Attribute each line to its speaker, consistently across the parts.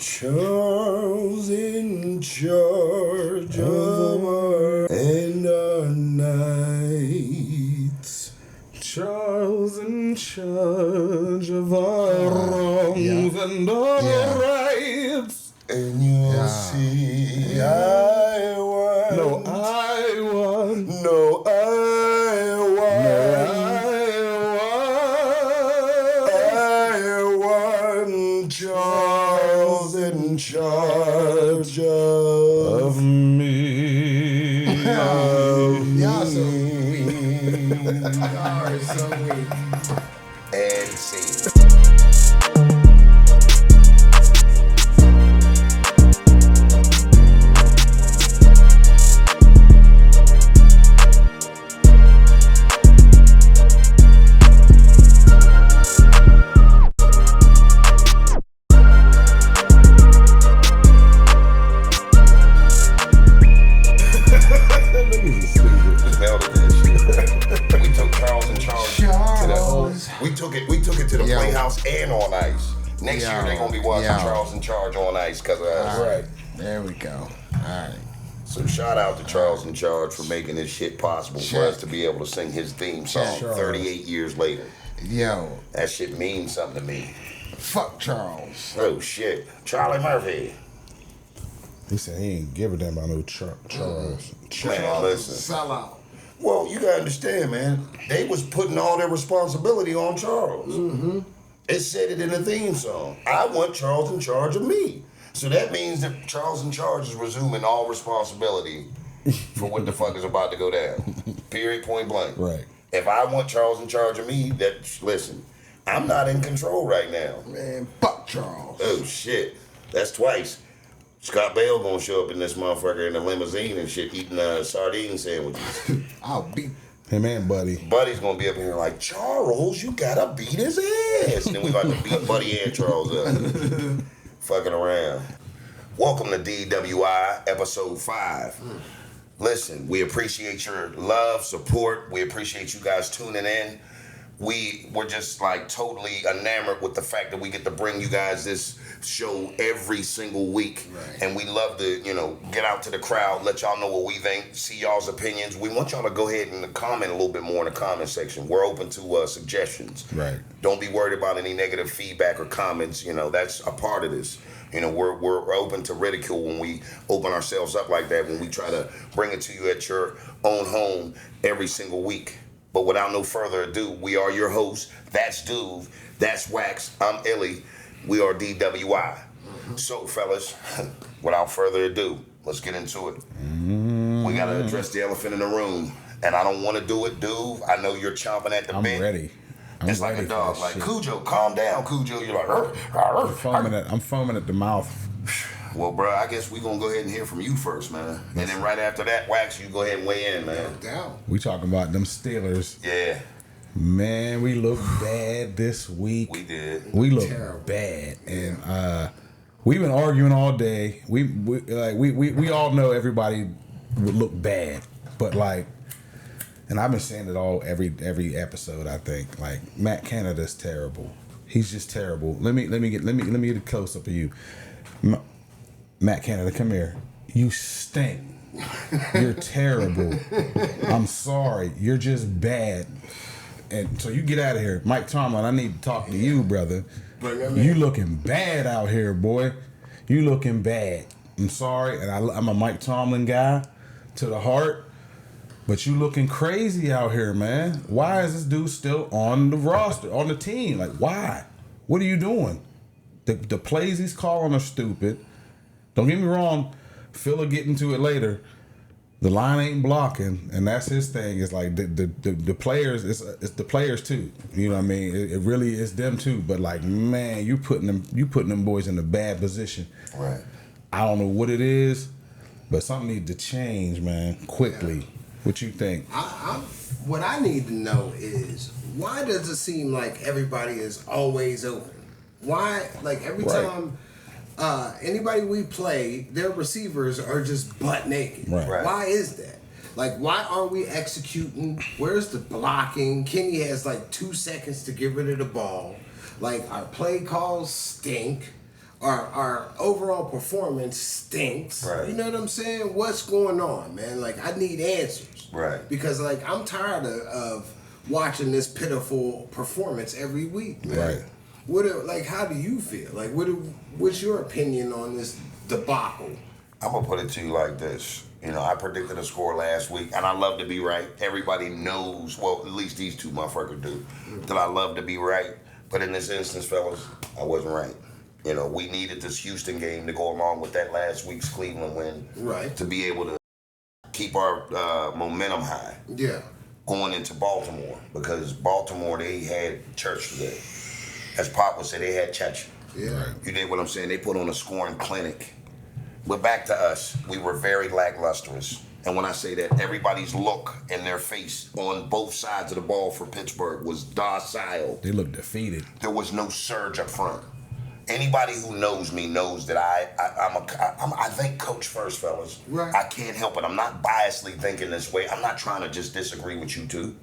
Speaker 1: Charles in charge of our and our nights. Charles in charge of our wrongs and our rights. And you'll see I won. No, I won. No, I won. Charles in charge of me.
Speaker 2: Y'all so weak. Y'all are so weak.
Speaker 1: And see. We took it to the Playhouse and on ice. Next year they're gonna be watching Charles in Charge on ice because of us.
Speaker 2: Right. There we go. Alright.
Speaker 1: So shout out to Charles in Charge for making this shit possible for us to be able to sing his theme song 38 years later.
Speaker 2: Yo.
Speaker 1: That shit means something to me.
Speaker 2: Fuck Charles.
Speaker 1: Oh shit. Charlie Murphy.
Speaker 3: He said he ain't give a damn about no Charles.
Speaker 1: Man, listen.
Speaker 2: Sell out.
Speaker 1: Well, you gotta understand, man. They was putting all their responsibility on Charles.
Speaker 2: Mm-hmm.
Speaker 1: It said it in the theme song. I want Charles in charge of me. So that means that Charles in charge is resuming all responsibility for what the fuck is about to go down. Period, point blank.
Speaker 3: Right.
Speaker 1: If I want Charles in charge of me, listen, I'm not in control right now.
Speaker 2: Man, fuck Charles.
Speaker 1: Oh shit. That's twice. Scott Bale gonna show up in this motherfucker in a limousine and shit eating sardine sandwiches.
Speaker 2: I'll beat
Speaker 3: him and Buddy.
Speaker 1: Buddy's gonna be up here like, Charles, you gotta beat his ass. And then we about to beat Buddy and Charles up. Fucking around. Welcome to DWI, episode 5. Listen, we appreciate your love, support. We appreciate you guys tuning in. We're just like totally enamored with the fact that we get to bring you guys this show every single week.
Speaker 2: Right.
Speaker 1: And we love to, get out to the crowd, let y'all know what we think, see y'all's opinions. We want y'all to go ahead and comment a little bit more in the comment section. We're open to suggestions.
Speaker 3: Right.
Speaker 1: Don't be worried about any negative feedback or comments. That's a part of this. We're open to ridicule when we open ourselves up like that, when we try to bring it to you at your own home every single week. But without no further ado, we are your hosts. That's Duve. That's Wax. I'm Illy. We are DWI. So, fellas, without further ado, let's get into it. We got to address the elephant in the room. And I don't want to do it, Duve. I know you're chomping at the bit.
Speaker 3: I'm ready.
Speaker 1: It's like a dog. Like, Cujo, calm down, Cujo. You're like,
Speaker 3: I'm foaming at the mouth.
Speaker 1: Well, bro, I guess we're going to go ahead and hear from you first, man. And then right after that, Wax, you go ahead and weigh in, man.
Speaker 3: We talking about them Steelers.
Speaker 1: Yeah.
Speaker 3: Man, we look bad this week.
Speaker 1: We did.
Speaker 3: We look bad. And we've been arguing all day. We all know everybody would look bad. But and I've been saying it all every episode, I think. Like, Matt Canada's terrible. He's just terrible. Let me get a close up of you. Matt Canada, come here. You stink. You're terrible. I'm sorry. You're just bad. And so you get out of here. Mike Tomlin, I need to talk to you, brother. You looking bad out here, boy. You looking bad. I'm sorry, and I'm a Mike Tomlin guy to the heart, but you looking crazy out here, man. Why is this dude still on the roster, on the team? Like, why? What are you doing? The plays he's calling are stupid. Don't get me wrong, Phil will get into it later. The line ain't blocking, and that's his thing. It's like the players, it's the players too. You know what I mean? It really is them too. But man, you putting them boys in a bad position.
Speaker 1: Right.
Speaker 3: I don't know what it is, but something needs to change, man, quickly. Yeah. What you think?
Speaker 2: What I need to know is, why does it seem like everybody is always open? Why, every time anybody we play, their receivers are just butt naked.
Speaker 3: Right.
Speaker 2: Why is that? Why aren't we executing? Where's the blocking? Kenny has 2 seconds to get rid of the ball. Our play calls stink. our overall performance stinks.
Speaker 1: Right.
Speaker 2: You know what I'm saying? What's going on, man? Like, I need answers.
Speaker 1: Right.
Speaker 2: Because, like, I'm tired of watching this pitiful performance every week, man.
Speaker 3: Right.
Speaker 2: How do you feel? Like, what's your opinion on this debacle?
Speaker 1: I'm gonna put it to you like this. You know, I predicted a score last week, and I love to be right. Everybody knows, well, at least these two motherfuckers do, that I love to be right. But in this instance, fellas, I wasn't right. You know, we needed this Houston game to go along with that last week's Cleveland win,
Speaker 2: Right.
Speaker 1: to be able to keep our momentum high
Speaker 2: Yeah.
Speaker 1: going into Baltimore, because Baltimore, they had church today. As Pop would say, they had church.
Speaker 2: Yeah.
Speaker 1: You dig what I'm saying? They put on a scoring clinic. But back to us, we were very lacklustrous. And when I say that, everybody's look in their face on both sides of the ball for Pittsburgh was docile.
Speaker 3: They look defeated.
Speaker 1: There was no surge up front. Anybody who knows me knows that I think coach first, fellas.
Speaker 2: Right.
Speaker 1: I can't help it. I'm not biasedly thinking this way. I'm not trying to just disagree with you two.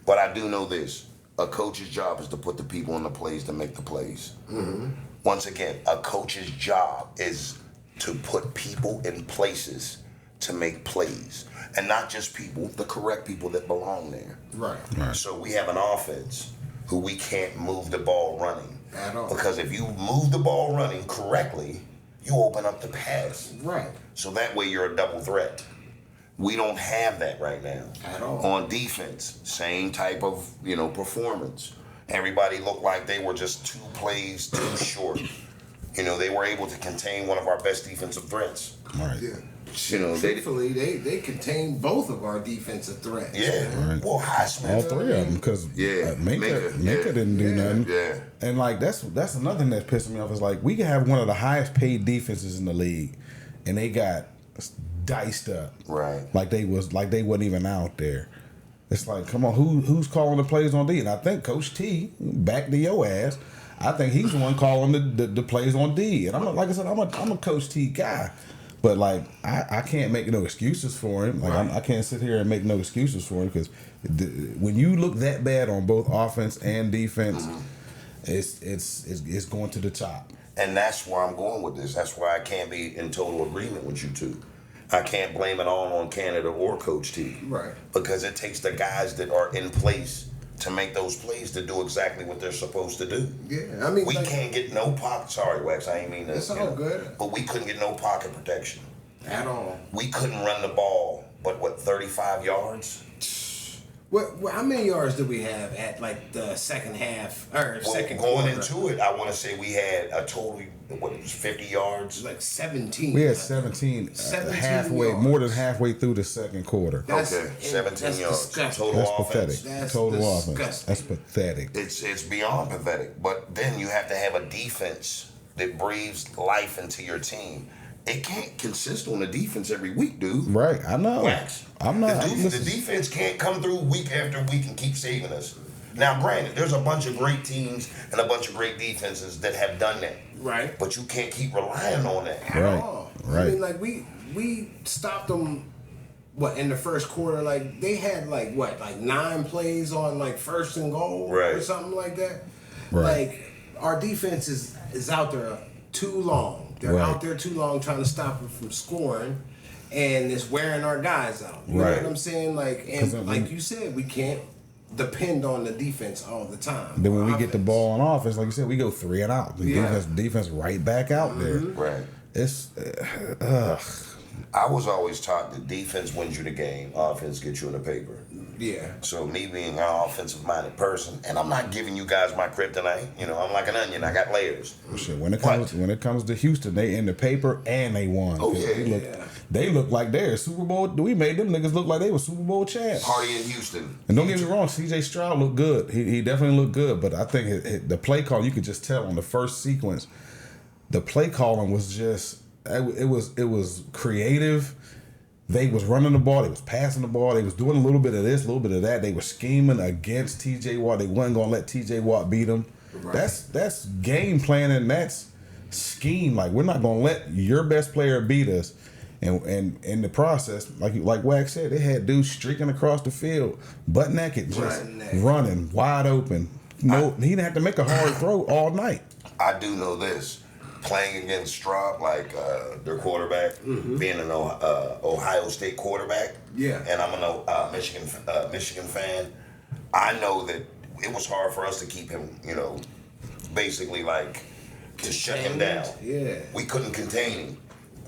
Speaker 1: But I do know this. A coach's job is to put the people in the plays to make the plays. Mm-hmm. Once again, a coach's job is to put people in places to make plays. And not just people, the correct people that belong there.
Speaker 2: Right.
Speaker 1: So we have an offense who we can't move the ball running.
Speaker 2: At all.
Speaker 1: Because if you move the ball running correctly, you open up the pass.
Speaker 2: Right.
Speaker 1: So that way you're a double threat. We don't have that right now.
Speaker 2: At all.
Speaker 1: On defense, same type of, performance. Everybody looked like they were just 2 plays too short. They were able to contain one of our best defensive threats.
Speaker 3: Right.
Speaker 2: Yeah.
Speaker 1: Truthfully,
Speaker 2: they contained both of our defensive threats.
Speaker 1: Yeah.
Speaker 3: Right.
Speaker 1: Well, Highsmith.
Speaker 3: All 3 of them, because Minka didn't do nothing.
Speaker 1: Yeah.
Speaker 3: And like that's another thing that's pissing me off is like we can have one of the highest paid defenses in the league, and they got diced up.
Speaker 1: Right.
Speaker 3: Like they wasn't even out there. It's like, come on, who's calling the plays on D? And I think Coach T, back to your ass, I think he's the one calling the plays on D. And I'm like I said, I'm a Coach T guy. But like I can't make no excuses for him. Like
Speaker 1: Right.
Speaker 3: I can't sit here and make no excuses for him because when you look that bad on both offense and defense, it's going to the top.
Speaker 1: And that's where I'm going with this. That's why I can't be in total agreement with you two. I can't blame it all on Canada or Coach T.
Speaker 2: Right.
Speaker 1: Because it takes the guys that are in place to make those plays to do exactly what they're supposed to do.
Speaker 2: Yeah. I mean,
Speaker 1: We can't get no pocket. Sorry, Wax, I ain't mean that.
Speaker 2: It's all good.
Speaker 1: But we couldn't get no pocket protection.
Speaker 2: At all.
Speaker 1: We couldn't run the ball, but 35 yards?
Speaker 2: How many yards did we have at like the second half or second
Speaker 1: Going
Speaker 2: quarter?
Speaker 1: into it, I want to say we had a total, 50 yards?
Speaker 2: Like 17.
Speaker 3: We had 17,
Speaker 2: 17
Speaker 3: halfway,
Speaker 2: yards.
Speaker 3: more than halfway through the second quarter.
Speaker 2: That's-
Speaker 1: Okay, 17
Speaker 2: that's
Speaker 1: yards.
Speaker 2: disgusting.
Speaker 1: Total
Speaker 3: That's
Speaker 1: offense.
Speaker 3: pathetic.
Speaker 2: That's
Speaker 3: Total offense.
Speaker 2: disgusting.
Speaker 3: That's pathetic.
Speaker 1: It's beyond pathetic. But then you have to have a defense that breathes life into your team. It can't consist on the defense every week, dude.
Speaker 3: Right, I know.
Speaker 1: Wax.
Speaker 3: I'm not.
Speaker 1: The
Speaker 3: listen,
Speaker 1: defense can't come through week after week and keep saving us. Now, granted, there's a bunch of great teams and a bunch of great defenses that have done that.
Speaker 2: Right.
Speaker 1: But you can't keep relying on that.
Speaker 2: At
Speaker 3: Right,
Speaker 2: all.
Speaker 3: right.
Speaker 2: I mean, like we stopped them. In the first quarter? Like they had like 9 plays on like first and goal
Speaker 1: Right.
Speaker 2: or something like that.
Speaker 3: Right.
Speaker 2: Like our defense is out there too long. They're
Speaker 3: Right.
Speaker 2: out there too long trying to stop them from scoring, and it's wearing our guys out. You know
Speaker 3: Right.
Speaker 2: what I'm saying? Like,
Speaker 3: 'Cause
Speaker 2: and like you said, we can't depend on the defense all the time.
Speaker 3: then when we get the
Speaker 2: Offense.
Speaker 3: ball on offense, like you said, we go 3 and out. The
Speaker 2: Yeah.
Speaker 3: defense right back out there.
Speaker 1: Right.
Speaker 3: It's
Speaker 1: I was always taught that defense wins you the game, offense gets you in the paper.
Speaker 2: Yeah.
Speaker 1: So me being an offensive-minded person, and I'm not giving you guys my kryptonite. I'm like an onion. I got layers.
Speaker 3: shit. When it comes to Houston, they in the paper and they won.
Speaker 1: Oh,
Speaker 3: 'Cause
Speaker 1: yeah.
Speaker 3: they look like they're Super Bowl. We made them niggas look like they were Super Bowl champs.
Speaker 1: Party in Houston.
Speaker 3: And don't get me wrong, C.J. Stroud looked good. He definitely looked good. But I think the play call, you could just tell on the first sequence, the play calling was just it was creative. They was running the ball. They was passing the ball. They was doing a little bit of this, a little bit of that. They were scheming against T.J. Watt. They wasn't gonna let T.J. Watt beat them.
Speaker 2: Right.
Speaker 3: That's game plan and that's scheme. Like we're not gonna let your best player beat us. And in the process, like Wax said, they had dudes streaking across the field, butt naked, just running wide open. No, he didn't have to make a hard throw all night.
Speaker 1: I do know this. playing against Straub, like their quarterback, being an Ohio State quarterback.
Speaker 2: Yeah.
Speaker 1: And I'm a Michigan fan. I know that it was hard for us to keep him, basically like to shut him down.
Speaker 2: Yeah.
Speaker 1: We couldn't contain him.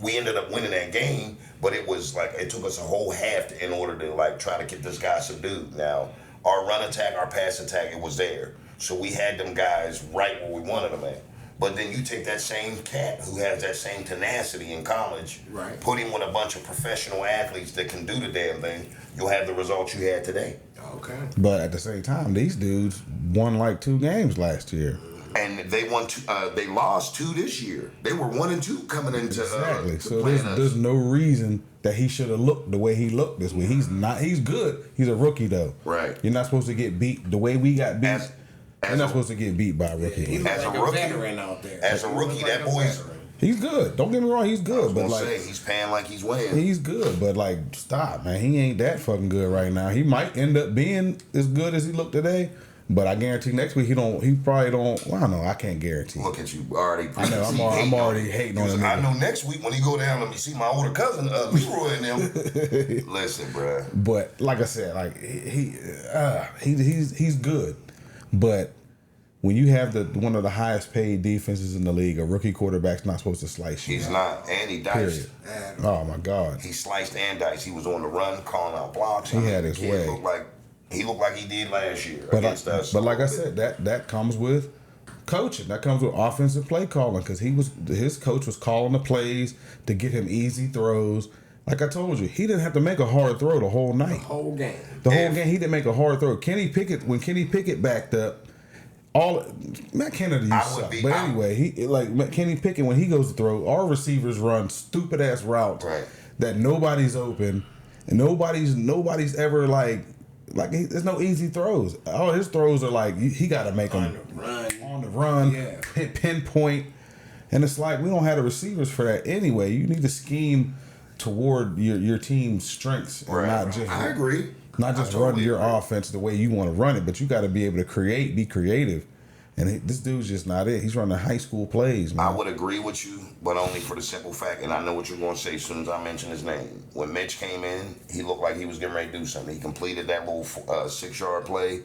Speaker 1: We ended up winning that game, but it was like it took us a whole half in order to like try to get this guy subdued. Now, our run attack, our pass attack, it was there. So we had them guys right where we wanted them at. But then you take that same cat who has that same tenacity in college,
Speaker 2: right,
Speaker 1: put him with a bunch of professional athletes that can do the damn thing, you'll have the results you had today.
Speaker 2: Okay.
Speaker 3: But at the same time, these dudes won like 2 games last year.
Speaker 1: And they won. They lost 2 this year. They were 1-2 coming into
Speaker 3: exactly. So there's no reason that he should have looked the way he looked this week. He's not. He's good. He's a rookie though.
Speaker 1: Right.
Speaker 3: You're not supposed to get beat the way we got beat. You're not supposed to get beat by a rookie.
Speaker 2: He's
Speaker 1: as
Speaker 2: like
Speaker 1: a rookie,
Speaker 2: veteran out there.
Speaker 1: As a rookie, that boy's.
Speaker 3: He's good. Don't get me wrong. He's good. But like,
Speaker 1: he's paying like he's weighing.
Speaker 3: He's good. But like, stop, man. He ain't that fucking good right now. He might end up being as good as he looked today. But I guarantee next week he probably don't. Well, I don't know. I can't guarantee.
Speaker 1: Look at you already.
Speaker 3: I know. I'm already hating on him.
Speaker 1: I know next week when he go down, let me see my older cousin Leroy and them. Listen, bro.
Speaker 3: But like I said, like he's good. But when you have one of the highest paid defenses in the league, a rookie quarterback's not supposed to slice you.
Speaker 1: He's not, and he diced.
Speaker 3: Oh my God.
Speaker 1: He sliced and diced. He was on the run, calling out blocks.
Speaker 3: He had his way.
Speaker 1: He looked like he did last year
Speaker 3: against us. But like I said, that comes with coaching. That comes with offensive play calling because his coach was calling the plays to get him easy throws. Like I told you, he didn't have to make a hard throw the whole night.
Speaker 2: The whole game.
Speaker 3: He didn't make a hard throw. When Kenny Pickett backed up, Matt Kennedy sucked. But anyway, Kenny Pickett, when he goes to throw, our receivers run stupid ass routes that nobody's open and nobody's ever like there's no easy throws. All his throws are like he got to make them on the run, pinpoint, and it's like we don't have the receivers for that anyway. You need to scheme toward your team's strengths and not just.
Speaker 1: I agree.
Speaker 3: Not just run your offense the way you want to run it, but you got to be able to be creative. And this dude's just not it. He's running high school plays, man.
Speaker 1: I would agree with you, but only for the simple fact, and I know what you're going to say as soon as I mention his name. When Mitch came in, he looked like he was getting ready to do something. He completed that little 6-yard play.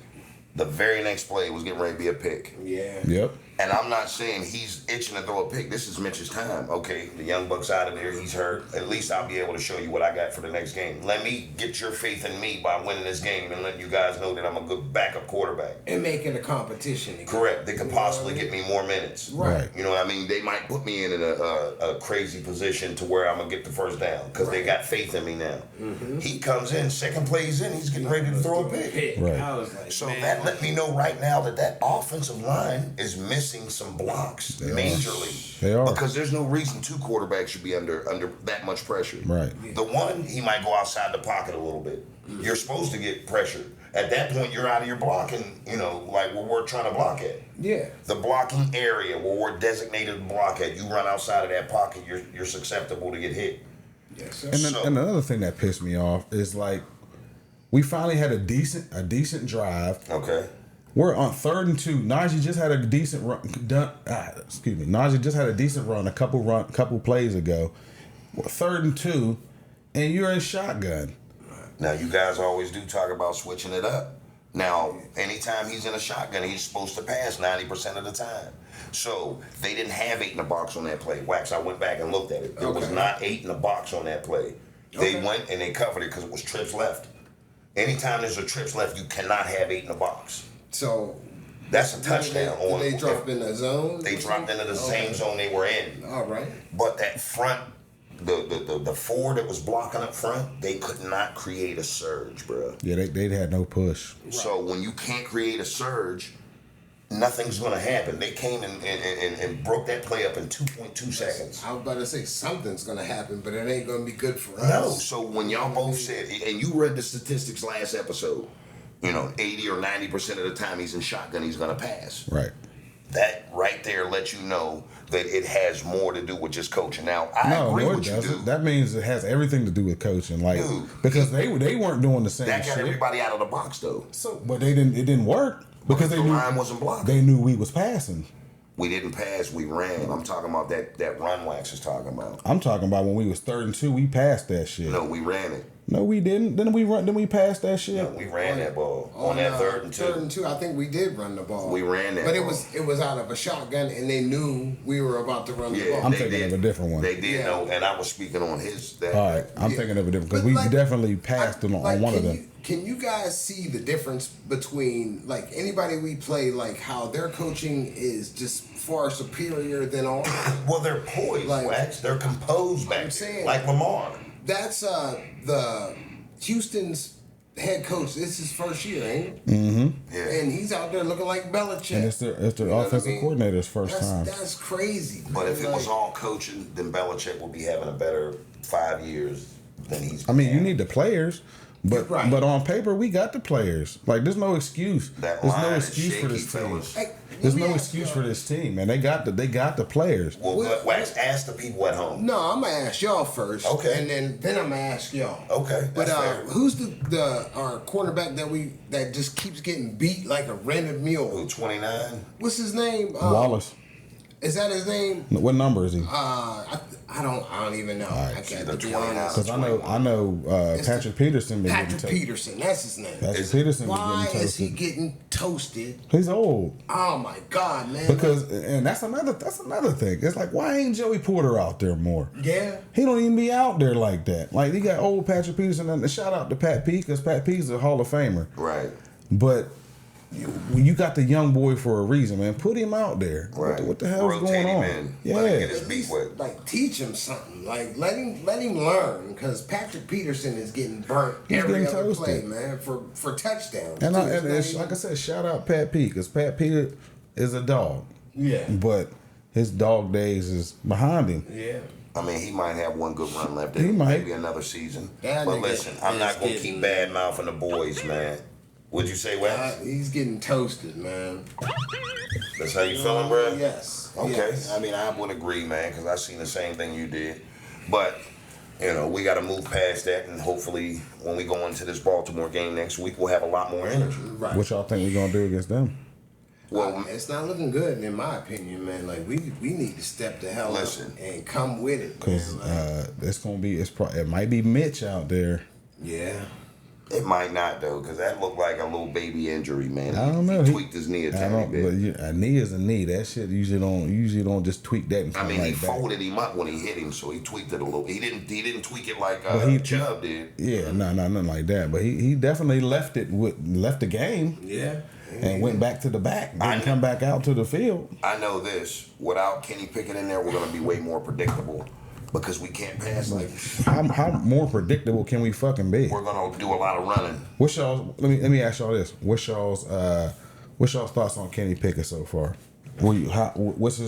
Speaker 1: The very next play was getting ready to be a pick.
Speaker 2: Yeah.
Speaker 3: Yep.
Speaker 1: And I'm not saying he's itching to throw a pick. This is Mitch's time. Okay, the young buck's out of there. He's hurt. At least I'll be able to show you what I got for the next game. Let me get your faith in me by winning this game and letting you guys know that I'm a good backup quarterback.
Speaker 2: And making a competition again.
Speaker 1: Correct. They could possibly get me more minutes.
Speaker 2: Right.
Speaker 1: You know what I mean? They might put me in a crazy position to where I'm going to get the first down because they got faith in me now. Mm-hmm. He comes in, second plays in, he's getting ready to throw a pick.
Speaker 3: Right.
Speaker 2: I was like,
Speaker 1: so that let me know right now that offensive line is missing some blocks majorly.
Speaker 3: They are.
Speaker 1: Because there's no reason 2 quarterbacks should be under that much pressure.
Speaker 3: Right.
Speaker 1: The one, he might go outside the pocket a little bit. You're supposed to get pressured. At that point, you're out of your blocking, like where we're trying to block at.
Speaker 2: Yeah.
Speaker 1: The blocking area where we're designated to block at, you run outside of that pocket, you're susceptible to get hit.
Speaker 2: Yes, sir.
Speaker 3: And another thing that pissed me off is like we finally had a decent drive.
Speaker 1: Okay.
Speaker 3: We're on 3rd and 2. Najee just had a decent run. Najee just had a decent run a couple plays ago. We're 3rd and 2, and you're in shotgun.
Speaker 1: Now you guys always do talk about switching it up. Now, anytime he's in a shotgun, he's supposed to pass 90% of the time. So they didn't have 8 in the box on that play. Wax, I went back and looked at it. There was not 8 in the box on that play. They went and they covered it because it was trips left. Anytime there's a trips left, you cannot have 8 in the box.
Speaker 2: So
Speaker 1: that's a touchdown.
Speaker 2: Did they drop in the zone?
Speaker 1: They dropped into the same zone they were in.
Speaker 2: All right.
Speaker 1: But that front, the 4 that was blocking up front, they could not create a surge, bro.
Speaker 3: Yeah, they had no push.
Speaker 1: Right. So when you can't create a surge, nothing's going to happen. They came and broke that play up in 2.2 seconds.
Speaker 2: I was about to say something's going to happen, but it ain't going to be good for us.
Speaker 1: No. So when y'all both said, and you read the statistics last episode, 80 or 90% of the time he's in shotgun, he's going to pass.
Speaker 3: Right.
Speaker 1: That right there lets you know that it has more to do with just coaching. Now, I agree with you, dude.
Speaker 3: That means it has everything to do with coaching, because they weren't doing the same shit.
Speaker 1: That got everybody out of the box, though.
Speaker 3: So, but it didn't work because
Speaker 1: the line wasn't blocking.
Speaker 3: They knew we was passing.
Speaker 1: We didn't pass, we ran. I'm talking about that run Wax is talking about.
Speaker 3: I'm talking about when we was 3rd and 2, we passed that shit.
Speaker 1: No, we ran it.
Speaker 3: No, we didn't. Then we passed that shit.
Speaker 1: No, we ran that ball on that 3rd and 2.
Speaker 2: 3rd and 2, I think we did run the ball.
Speaker 1: We ran that
Speaker 2: but
Speaker 1: ball.
Speaker 2: it was out of a shotgun, and they knew we were about to run the ball.
Speaker 3: I'm thinking of a different one.
Speaker 1: They did know, and I was speaking on his.
Speaker 3: All right, I'm thinking of a different, because we definitely passed on one of them.
Speaker 2: Can you guys see the difference between like anybody we play, like how their coaching is just far superior than ours?
Speaker 1: Well, they're poised,
Speaker 2: Like,
Speaker 1: Wax. They're composed back
Speaker 2: I'm
Speaker 1: there,
Speaker 2: saying,
Speaker 1: like Lamar.
Speaker 2: That's the Houston's head coach. This is his first year, ain't it?
Speaker 3: Mm-hmm.
Speaker 1: Yeah.
Speaker 2: And he's out there looking like Belichick.
Speaker 3: And it's their offensive coordinator's first time.
Speaker 2: That's crazy.
Speaker 1: But if it
Speaker 2: Like,
Speaker 1: was all coaching, then Belichick would be having a better 5 years than he's.
Speaker 3: I mean, you need the players, but
Speaker 2: Right.
Speaker 3: but on paper we got the players. Like, there's no excuse.
Speaker 1: That
Speaker 3: There's
Speaker 1: line
Speaker 3: no
Speaker 1: is
Speaker 3: excuse for
Speaker 1: shaky,
Speaker 3: this team.
Speaker 1: fellas.
Speaker 2: Hey,
Speaker 3: There's
Speaker 2: let me
Speaker 3: no
Speaker 2: ask
Speaker 3: excuse
Speaker 2: y'all-
Speaker 3: for this team, man. They got the players.
Speaker 1: Well,
Speaker 2: What-
Speaker 1: Wax, ask the people at home.
Speaker 2: No, I'm gonna ask y'all first.
Speaker 1: Okay.
Speaker 2: And then I'm gonna ask y'all.
Speaker 1: Okay,
Speaker 2: But
Speaker 1: that's fair.
Speaker 2: who's our cornerback that just keeps getting beat like a rented mule?
Speaker 1: Who, 29?
Speaker 2: What's his name?
Speaker 3: Wallace.
Speaker 2: Is that his name?
Speaker 3: What number is he?
Speaker 2: I don't even know. I can't
Speaker 1: either
Speaker 2: to be
Speaker 1: 29
Speaker 2: honest.
Speaker 3: Because I know Patrick Peterson been getting
Speaker 2: Patrick
Speaker 3: toasted.
Speaker 2: Peterson, that's his name.
Speaker 3: Patrick Peterson been
Speaker 2: Why
Speaker 3: getting
Speaker 2: is he
Speaker 3: toasted.
Speaker 2: getting toasted?
Speaker 3: He's old.
Speaker 2: Oh my God, man!
Speaker 3: Because and that's another thing. It's like, why ain't Joey Porter out there more?
Speaker 2: Yeah.
Speaker 3: He don't even be out there like that. Like, he got old Patrick Peterson, and shout out to Pat P, because Pat P's a Hall of Famer.
Speaker 1: Right.
Speaker 3: But you got the young boy for a reason, man. Put him out there.
Speaker 1: Right.
Speaker 3: What the hell's
Speaker 1: Rotate
Speaker 3: going
Speaker 1: him
Speaker 3: on?
Speaker 1: in.
Speaker 3: Yeah.
Speaker 1: Let him get his
Speaker 2: At
Speaker 1: beat
Speaker 2: least,
Speaker 1: with.
Speaker 2: like, teach him something. Like, let him learn, because Patrick Peterson is getting burnt
Speaker 3: He's
Speaker 2: every
Speaker 3: getting
Speaker 2: other
Speaker 3: toasted.
Speaker 2: play, man, for touchdowns.
Speaker 3: And,
Speaker 2: too.
Speaker 3: it's, like I said, shout out Pat P, because Pat P is a dog.
Speaker 2: Yeah.
Speaker 3: But his dog days is behind him.
Speaker 2: Yeah.
Speaker 1: I mean, he might have one good run left.
Speaker 3: He might.
Speaker 1: Maybe another season.
Speaker 2: That
Speaker 1: But
Speaker 2: nigga
Speaker 1: listen, I'm not
Speaker 2: is
Speaker 1: going to
Speaker 2: getting-
Speaker 1: keep bad mouthing the boys, man. Would you say, Wes?
Speaker 2: He's getting toasted, man.
Speaker 1: That's how you feeling, bro?
Speaker 2: Yes.
Speaker 1: Okay.
Speaker 2: Yes.
Speaker 1: I mean, I would agree, man, because I seen the same thing you did. But, you know, we got to move past that, and hopefully when we go into this Baltimore game next week, we'll have a lot more energy.
Speaker 2: Right.
Speaker 3: What y'all think we're going to do against them?
Speaker 1: Well,
Speaker 2: It's not looking good, in my opinion, man. Like, we need to step the hell
Speaker 1: Listen.
Speaker 2: up and come with it.
Speaker 3: Because
Speaker 2: man. Like,
Speaker 3: it's going to be, it might be Mitch out there.
Speaker 2: yeah.
Speaker 1: it might not, though, because that looked like a little baby injury, man.
Speaker 3: I don't know.
Speaker 1: He tweaked his knee a tiny bit.
Speaker 3: But a knee is a knee. That shit usually don't just tweak that. And
Speaker 1: I
Speaker 3: come
Speaker 1: mean, he
Speaker 3: right back.
Speaker 1: folded him up when he hit him, so he tweaked it a little. He didn't tweak it like Chubb did.
Speaker 3: Yeah, no, nothing like that. But he definitely left the game
Speaker 2: Yeah.
Speaker 3: and went back to the back.
Speaker 1: I
Speaker 3: Didn't come back out to the field.
Speaker 1: I know this. Without Kenny Pickett in there, we're going to be way more predictable because we can't pass like
Speaker 3: How more predictable can we fucking be?
Speaker 1: we're going to do a lot of running.
Speaker 3: What's y'all? Let me ask y'all this. What's y'all's thoughts on Kenny Pickett so far? What's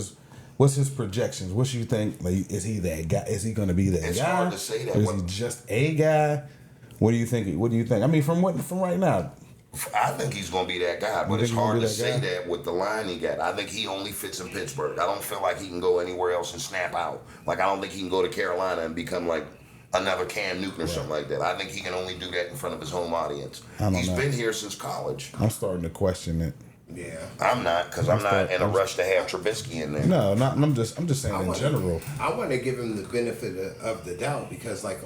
Speaker 3: his projections? What you think? Like, is he that guy? Is he going to be that
Speaker 1: It's
Speaker 3: guy?
Speaker 1: hard to say that.
Speaker 3: Or is he just a guy? What do you think? What do you think? I mean, from right now.
Speaker 1: I think he's going to be that guy, but
Speaker 3: think
Speaker 1: it's
Speaker 3: he's gonna
Speaker 1: hard
Speaker 3: be
Speaker 1: to
Speaker 3: that
Speaker 1: say
Speaker 3: guy?
Speaker 1: that with the line he got. I think he only fits in Pittsburgh. I don't feel like he can go anywhere else and snap out. Like, I don't think he can go to Carolina and become like another Cam Newton or something like that. I think he can only do that in front of his home audience. He's been here since college.
Speaker 3: I'm starting to question it.
Speaker 2: Yeah.
Speaker 1: I'm not, because I'm not in a rush to have Trubisky in there.
Speaker 3: No, not. I'm just saying in general.
Speaker 2: I want to give him the benefit of the doubt because, like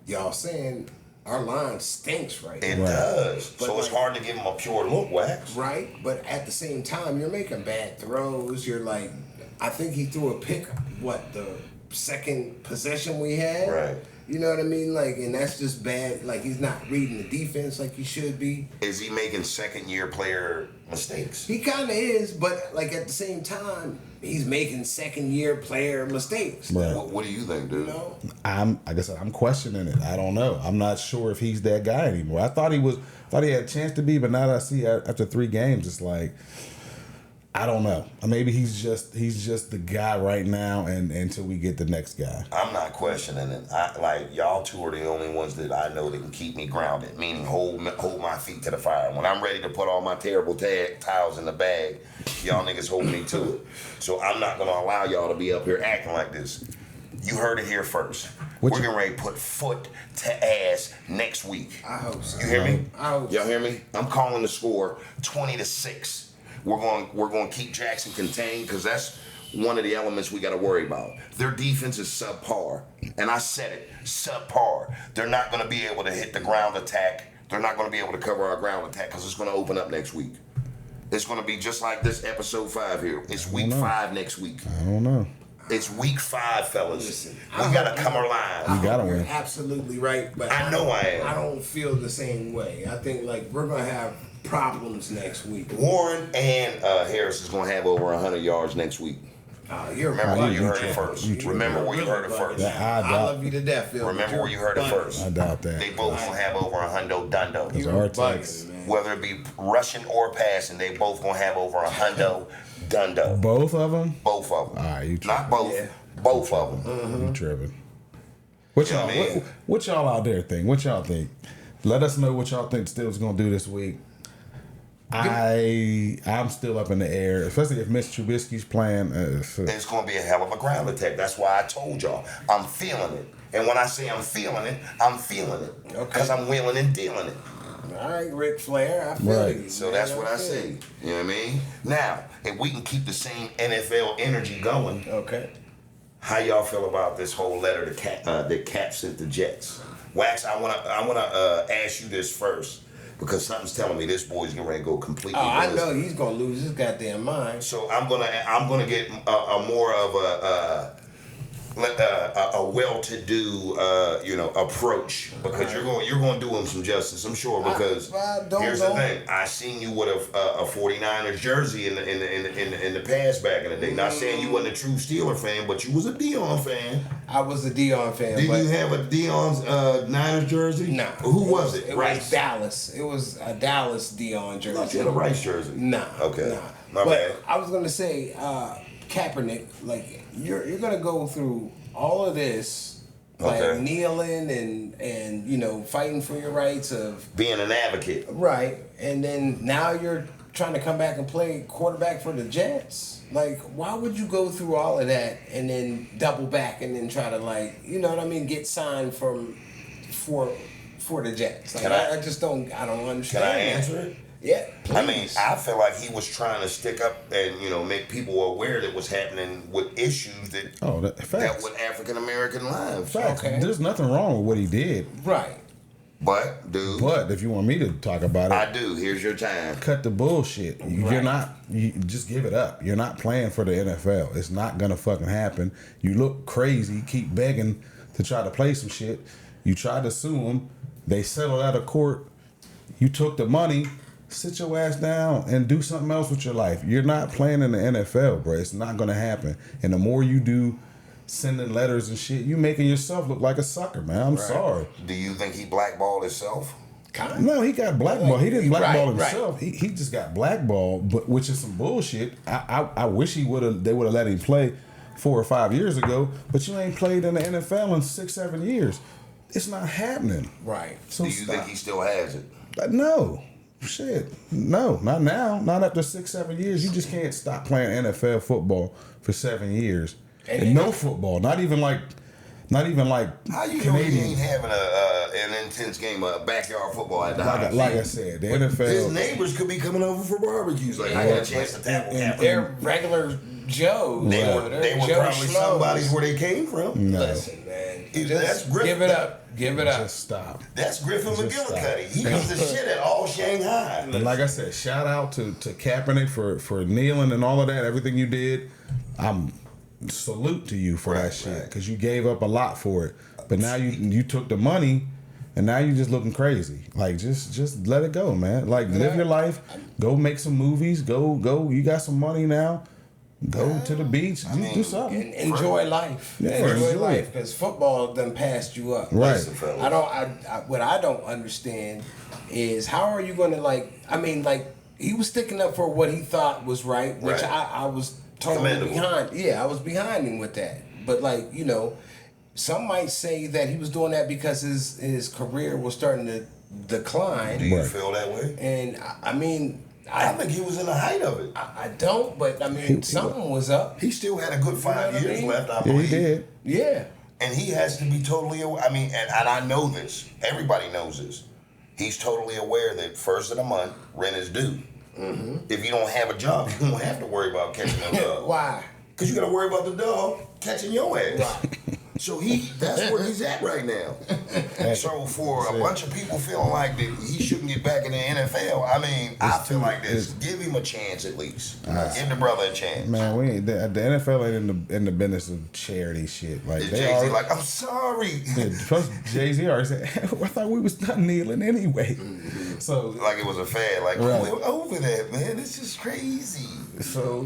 Speaker 2: y'all saying, our line stinks right
Speaker 1: It
Speaker 2: now.
Speaker 1: does.
Speaker 2: But
Speaker 1: So it's
Speaker 2: like-
Speaker 1: hard to give him a pure look, Wax.
Speaker 2: Right? But at the same time, you're making bad throws. You're like, I think he threw a pick, the second possession we had?
Speaker 1: Right.
Speaker 2: You know what I mean? Like, and that's just bad. Like, he's not reading the defense like he should be.
Speaker 1: Is he making second-year player mistakes?
Speaker 2: He kind of is, but, like, at the same time, he's making second-year player mistakes.
Speaker 3: Right.
Speaker 1: What do you think, dude?
Speaker 2: You know?
Speaker 3: Like I said, I'm questioning it. I don't know. I'm not sure if he's that guy anymore. I thought he had a chance to be, but now that I see after 3 games, it's like, I don't know. Maybe he's just the guy right now, and until we get the next guy.
Speaker 1: I'm not questioning it. Y'all two are the only ones that I know that can keep me grounded, meaning hold my feet to the fire. When I'm ready to put all my terrible tiles in the bag, y'all niggas hold me to it. So I'm not going to allow y'all to be up here acting like this. You heard it here first. We're getting ready to put foot to ass next week.
Speaker 2: I hope so.
Speaker 1: You hear me?
Speaker 2: I hope
Speaker 1: Y'all
Speaker 2: so.
Speaker 1: hear me? I'm calling the score 20-6. We're going to keep Jackson contained because that's one of the elements we got to worry about. Their defense is subpar, and I said it, subpar. They're not going to be able to hit the ground attack. They're not going to be able to cover our ground attack because it's going to open up next week. It's going to be just like this episode 5 here. It's week 5 next week.
Speaker 3: I don't know.
Speaker 1: It's week 5, fellas.
Speaker 2: Listen,
Speaker 1: we got to come alive.
Speaker 3: We got to
Speaker 2: You're
Speaker 3: win.
Speaker 2: absolutely right, but
Speaker 1: I know I am.
Speaker 2: I don't feel the same way. I think like we're gonna have problems next week.
Speaker 1: Warren and Harris is going to have over 100 yards next week.
Speaker 2: You're
Speaker 1: Remember where you heard it
Speaker 3: tripping.
Speaker 1: first.
Speaker 3: You tripping.
Speaker 1: Remember where you heard it first.
Speaker 3: Yeah,
Speaker 2: I love you to death, Phil.
Speaker 1: Remember where you heard it first.
Speaker 3: I doubt that.
Speaker 1: They both gonna have over 100 dundo.
Speaker 3: Those
Speaker 2: You're
Speaker 3: are
Speaker 2: bugging,
Speaker 3: takes.
Speaker 2: man.
Speaker 1: Whether it be rushing or passing, they both gonna have over 100 dundo.
Speaker 3: Both of them?
Speaker 1: Both of them.
Speaker 3: All right, you
Speaker 1: Not both.
Speaker 2: Yeah.
Speaker 1: Both of them.
Speaker 3: You tripping. What
Speaker 1: Yeah,
Speaker 3: y'all
Speaker 1: man.
Speaker 3: what y'all out there think? What y'all think? Let us know what y'all think Steelers gonna do this week. I'm still up in the air, especially if Mitch Trubisky's playing.
Speaker 1: It's gonna be a hell of a ground attack. That's why I told y'all. I'm feeling it. And when I say I'm feeling it, I'm feeling it.
Speaker 2: Okay.
Speaker 1: Because I'm willing and dealing it.
Speaker 2: All right, Ric Flair. I feel
Speaker 3: Right.
Speaker 2: you.
Speaker 1: So
Speaker 2: man.
Speaker 1: that's what I
Speaker 2: feel
Speaker 1: say.
Speaker 2: you.
Speaker 1: You know what I mean? Now, if we can keep the same NFL energy going,
Speaker 2: Okay.
Speaker 1: how y'all feel about this whole letter that Cap sent the Jets? Wax, I wanna ask you this first because something's telling me this boy's getting ready to go completely.
Speaker 2: Oh, I
Speaker 1: ballistic.
Speaker 2: know he's gonna lose his goddamn mind.
Speaker 1: So I'm gonna get a more of a well-to-do approach because you're going to do him some justice, I'm sure. Because here's the thing: I seen you with a 49ers jersey in the past back in the day. Not saying you wasn't a true Steeler fan, but you was a Dion fan.
Speaker 2: I was a Dion fan.
Speaker 1: Did
Speaker 2: but
Speaker 1: you have a Dion's Niners jersey?
Speaker 2: No.
Speaker 1: Who was it?
Speaker 2: It
Speaker 1: Rice.
Speaker 2: was Dallas. It was a Dallas Dion
Speaker 1: I
Speaker 2: jersey.
Speaker 1: thought you had a Rice jersey.
Speaker 2: Nah.
Speaker 1: Okay.
Speaker 2: Nah.
Speaker 1: My
Speaker 2: but
Speaker 1: bad.
Speaker 2: I was gonna say, Kaepernick, like you're gonna go through all of this, like
Speaker 1: Okay.
Speaker 2: kneeling and fighting for your rights of
Speaker 1: Being an advocate.
Speaker 2: right, and then now you're trying to come back and play quarterback for the Jets. Like, why would you go through all of that and then double back and then try to get signed for the Jets? Like, I just don't understand.
Speaker 1: Can I
Speaker 2: that.
Speaker 1: answer it?
Speaker 2: Yeah, please.
Speaker 1: I mean, I feel like he was trying to stick up and make people aware that what's happening with issues that
Speaker 3: that
Speaker 1: that
Speaker 3: facts.
Speaker 1: with African American lives.
Speaker 3: Facts.
Speaker 2: Okay.
Speaker 3: There's nothing wrong with what he did.
Speaker 2: right.
Speaker 1: But, dude,
Speaker 3: But if you want me to talk about it,
Speaker 1: I do. Here's your time.
Speaker 3: cut the bullshit. You're
Speaker 2: Right.
Speaker 3: not. You just give it up. You're not playing for the NFL. It's not gonna fucking happen. You look crazy. Keep begging to try to play some shit. You tried to sue them. They settled out of court. You took the money. Sit your ass down and do something else with your life. You're not playing in the NFL, bro. It's not gonna happen. And the more you do sending letters and shit, you making yourself look like a sucker, man. I'm sorry.
Speaker 1: Do you think he blackballed himself?
Speaker 3: No, he got blackballed. He didn't blackball
Speaker 2: Right, right.
Speaker 3: himself. He just got blackballed, but which is some bullshit. I wish they would have let him play 4 or 5 years ago, but you ain't played in the NFL in 6-7 years. It's not happening.
Speaker 2: Right.
Speaker 3: So
Speaker 1: Do you
Speaker 3: stop.
Speaker 1: think he still has it?
Speaker 3: No. Shit. No, not now. Not after 6-7 years. You just can't stop playing NFL football for 7 years. And no football. Not even like
Speaker 1: How you know he
Speaker 3: Canadian.
Speaker 1: ain't having an intense game of backyard football at the house?
Speaker 3: Like I said, the
Speaker 1: His
Speaker 3: NFL.
Speaker 1: neighbors could be coming over for barbecues. Like, I got a chance to tackle Kaepernick.
Speaker 2: They're regular Joes.
Speaker 1: They
Speaker 2: yo.
Speaker 1: were
Speaker 2: They're
Speaker 1: probably
Speaker 2: Joe Schmoes.
Speaker 1: somebody's where they came from.
Speaker 3: No.
Speaker 2: Listen, man.
Speaker 1: That's Griffin.
Speaker 2: Give it up. Give it up.
Speaker 3: Just stop.
Speaker 1: That's Griffin
Speaker 3: Just
Speaker 1: McGillicuddy. He was the shit at all Shanghai.
Speaker 3: And like I said, shout out to Kaepernick for kneeling and all of that, everything you did. I'm salute to you for that shit because you gave up a lot for it. But now you took the money, and now you just looking crazy. Like just let it go, man. Like live your life. Go make some movies. Go. You got some money now. Go to the beach. Do something.
Speaker 2: And enjoy life.
Speaker 3: Yeah,
Speaker 2: enjoy
Speaker 3: enjoy
Speaker 2: life
Speaker 3: it.
Speaker 2: because football done passed you up.
Speaker 3: Right.
Speaker 1: Listen, fellas.
Speaker 2: What I don't understand is how are you going to he was sticking up for what he thought was right, which
Speaker 1: Right.
Speaker 2: I was totally
Speaker 1: Commendable.
Speaker 2: behind. Yeah, I was behind him with that. But some might say that he was doing that because his career was starting to decline.
Speaker 1: Do you
Speaker 3: Right.
Speaker 1: feel that way?
Speaker 2: And
Speaker 1: I think he was in the height of it.
Speaker 2: I don't, but something was up.
Speaker 1: He still had a good 5
Speaker 2: You know what I
Speaker 1: years
Speaker 2: mean?
Speaker 1: left, I
Speaker 3: Yeah,
Speaker 1: believe.
Speaker 3: he did.
Speaker 2: Yeah.
Speaker 1: And he has to be totally aware. And I know this. Everybody knows this. He's totally aware that first of the month, rent is due. If you don't have a job, you don't have to worry about catching a dog.
Speaker 2: Why?
Speaker 1: Because you got to worry about the dog catching your ass. So that's where he's at right now. So for a bunch of people feeling like that he shouldn't get back in the NFL, I mean, I feel like this. Give him a chance at least. Give the brother a chance.
Speaker 3: Man, we ain't the NFL ain't in the business of charity shit. Like they
Speaker 1: Jay-Z
Speaker 3: already,
Speaker 1: like, I'm sorry.
Speaker 3: plus Jay-Z already said, I thought we was done kneeling anyway. So
Speaker 1: like it was a fad. Like
Speaker 3: right.
Speaker 1: we're over that, man. It's just crazy.
Speaker 3: So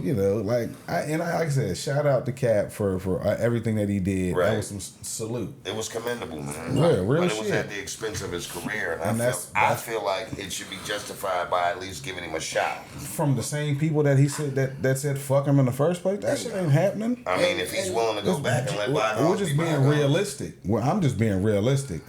Speaker 3: like I said, shout out to Cap for everything that he did.
Speaker 1: Right.
Speaker 3: That was some salute.
Speaker 1: It was commendable, man.
Speaker 3: Real
Speaker 1: but it was
Speaker 3: shit.
Speaker 1: at the expense of his career, and
Speaker 3: that's
Speaker 1: I feel like it should be justified by at least giving him a shot.
Speaker 3: From the same people that he said that said fuck him in the first place, that shit ain't happening.
Speaker 1: I mean, if he's willing to go back and let bygones
Speaker 3: we're just
Speaker 1: be
Speaker 3: being
Speaker 1: bygones.
Speaker 3: realistic. Well, I'm just being realistic.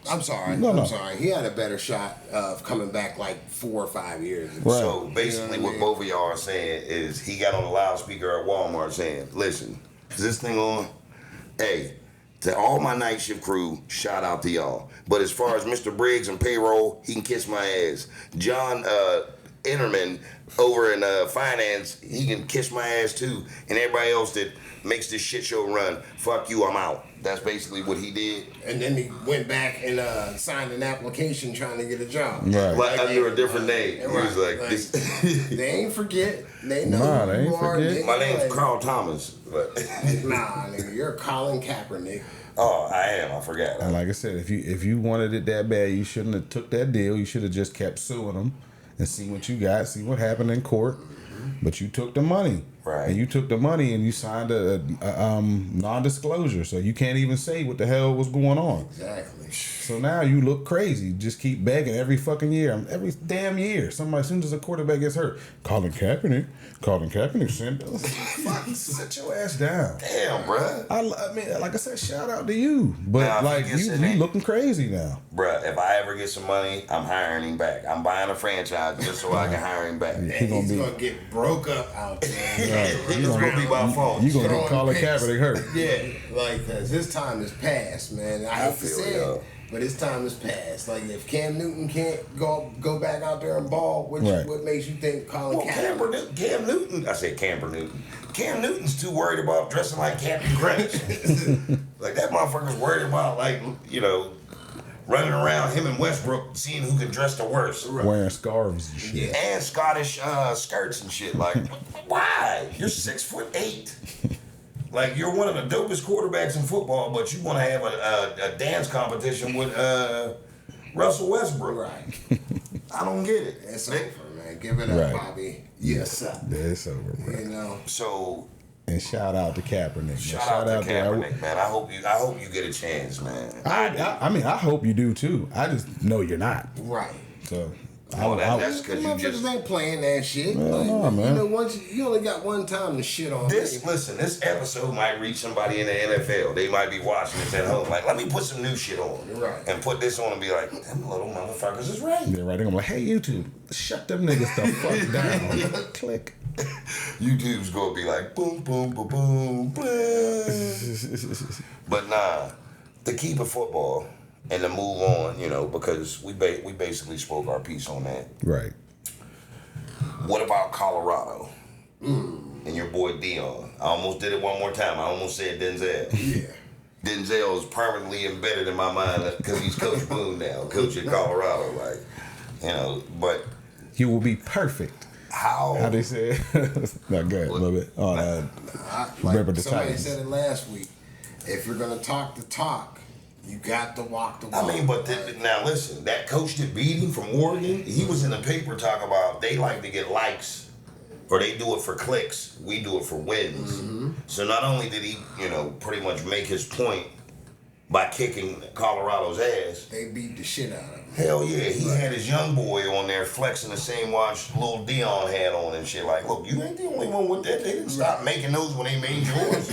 Speaker 2: I'm sorry.
Speaker 3: No.
Speaker 2: I'm sorry. He had a better shot of coming back like 4 or 5 years ago.
Speaker 3: Right.
Speaker 1: So basically, what both of y'all are saying is he got on the loudspeaker at Walmart saying, "Listen, is this thing on? Hey, to all my night shift crew, shout out to y'all. But as far as Mr. Briggs and payroll, he can kiss my ass. John Innerman over in finance, he can kiss my ass too. And everybody else that makes this shit show run, fuck you, I'm out." That's basically what he did.
Speaker 2: And then he went back and signed an application trying to get a job.
Speaker 3: Right.
Speaker 1: Like under a different name. He
Speaker 2: Right.
Speaker 1: was like this.
Speaker 2: They ain't forget. They know
Speaker 3: Nah,
Speaker 2: who
Speaker 3: they
Speaker 2: you
Speaker 3: ain't
Speaker 2: are.
Speaker 3: forget.
Speaker 1: My name's
Speaker 2: like,
Speaker 1: Carl Thomas. But
Speaker 2: Nah, nigga, you're Colin Kaepernick.
Speaker 1: oh, I am. I forgot.
Speaker 3: And like I said, if you wanted it that bad, you shouldn't have took that deal. You should have just kept suing them and see what you got, see what happened in court. But you took the money.
Speaker 1: Right.
Speaker 3: And you took the money and you signed a non-disclosure, so you can't even say what the hell was going on.
Speaker 2: Exactly.
Speaker 3: So now you look crazy. Just keep begging every fucking year, every damn year. Somebody, as soon as a quarterback gets hurt, Colin Kaepernick, send fuck, sit your ass down.
Speaker 1: Damn, bruh.
Speaker 3: I mean, like I said, shout out to you, but
Speaker 1: Nah,
Speaker 3: like
Speaker 1: you
Speaker 3: you looking crazy now.
Speaker 1: Bruh, if I ever get some money, I'm hiring him back. I'm buying a franchise just so I can hire him back.
Speaker 2: And
Speaker 3: He gonna
Speaker 2: he's
Speaker 3: be-
Speaker 2: gonna get broke up out there.
Speaker 1: It's gonna be my fault.
Speaker 3: You gonna
Speaker 2: Throwing
Speaker 3: get Colin
Speaker 2: picks.
Speaker 3: Kaepernick hurt.
Speaker 2: Yeah, like, cause his time is past, man. I hate to
Speaker 1: feel
Speaker 2: say
Speaker 1: y'all.
Speaker 2: it, but his time is past. Like, if Cam Newton can't go back out there and ball,
Speaker 3: Right.
Speaker 2: what makes you think Colin
Speaker 1: Well,
Speaker 2: Kaepernick?
Speaker 1: Cam Newton. I said Camber Newton. Cam Newton's too worried about dressing like Captain Crunch. Like that motherfucker's worried about running around him and Westbrook, seeing who can dress the worst.
Speaker 3: Wearing scarves and shit.
Speaker 1: And Scottish skirts and shit. Like, why? You're 6'8". Like you're one of the dopest quarterbacks in football, but you want to have a dance competition with Russell Westbrook.
Speaker 2: Right.
Speaker 1: I don't get it.
Speaker 2: It's over, man. Give it up,
Speaker 3: Right.
Speaker 2: Bobby. Yes, sir.
Speaker 3: It's over, bro.
Speaker 2: You know.
Speaker 1: So
Speaker 3: And shout out to Kaepernick. Man.
Speaker 1: shout out to Kaepernick, man. I hope you get a chance, man.
Speaker 3: I mean, I hope you do too. I just know you're not.
Speaker 2: Right.
Speaker 3: So,
Speaker 1: That's because you
Speaker 2: Motherfuckers
Speaker 1: just.
Speaker 2: ain't playing that shit.
Speaker 3: Hell
Speaker 2: Like,
Speaker 3: no, man.
Speaker 2: You know, once you only got one time to shit on me.
Speaker 1: This episode might reach somebody in the NFL. They might be watching this at home. Like, let me put some new shit on.
Speaker 2: Right.
Speaker 1: And put this on and be like, them little motherfuckers is right.
Speaker 3: yeah, right. They're gonna be like, hey, YouTube, shut them niggas the fuck down. Click.
Speaker 1: YouTube's gonna be like, boom, boom, boom, boom, boom. But nah, to keep it football and to move on, because we basically spoke our piece on that.
Speaker 3: Right.
Speaker 1: What about Colorado? And your boy Dion? I almost did it one more time. I almost said Denzel.
Speaker 2: Yeah.
Speaker 1: Denzel is permanently embedded in my mind because he's Coach Boone now, coach at Colorado. But
Speaker 3: You will be perfect. How they say it? Not good. A little bit. Remember the
Speaker 2: Somebody
Speaker 3: Titans.
Speaker 2: said it last week. If you're gonna talk the talk, you got to walk the walk.
Speaker 1: I mean, but now listen, that coach that beat him from Oregon, he was in the paper talking about they like to get likes, or they do it for clicks. We do it for wins.
Speaker 2: Mm-hmm.
Speaker 1: So not only did he, pretty much make his point by kicking Colorado's ass.
Speaker 2: They beat the shit out of him.
Speaker 1: Hell yeah, he had his young boy on there flexing the same watch little Dion had on and shit. Like, look, you ain't the only one with that. They didn't stop making those when they made yours.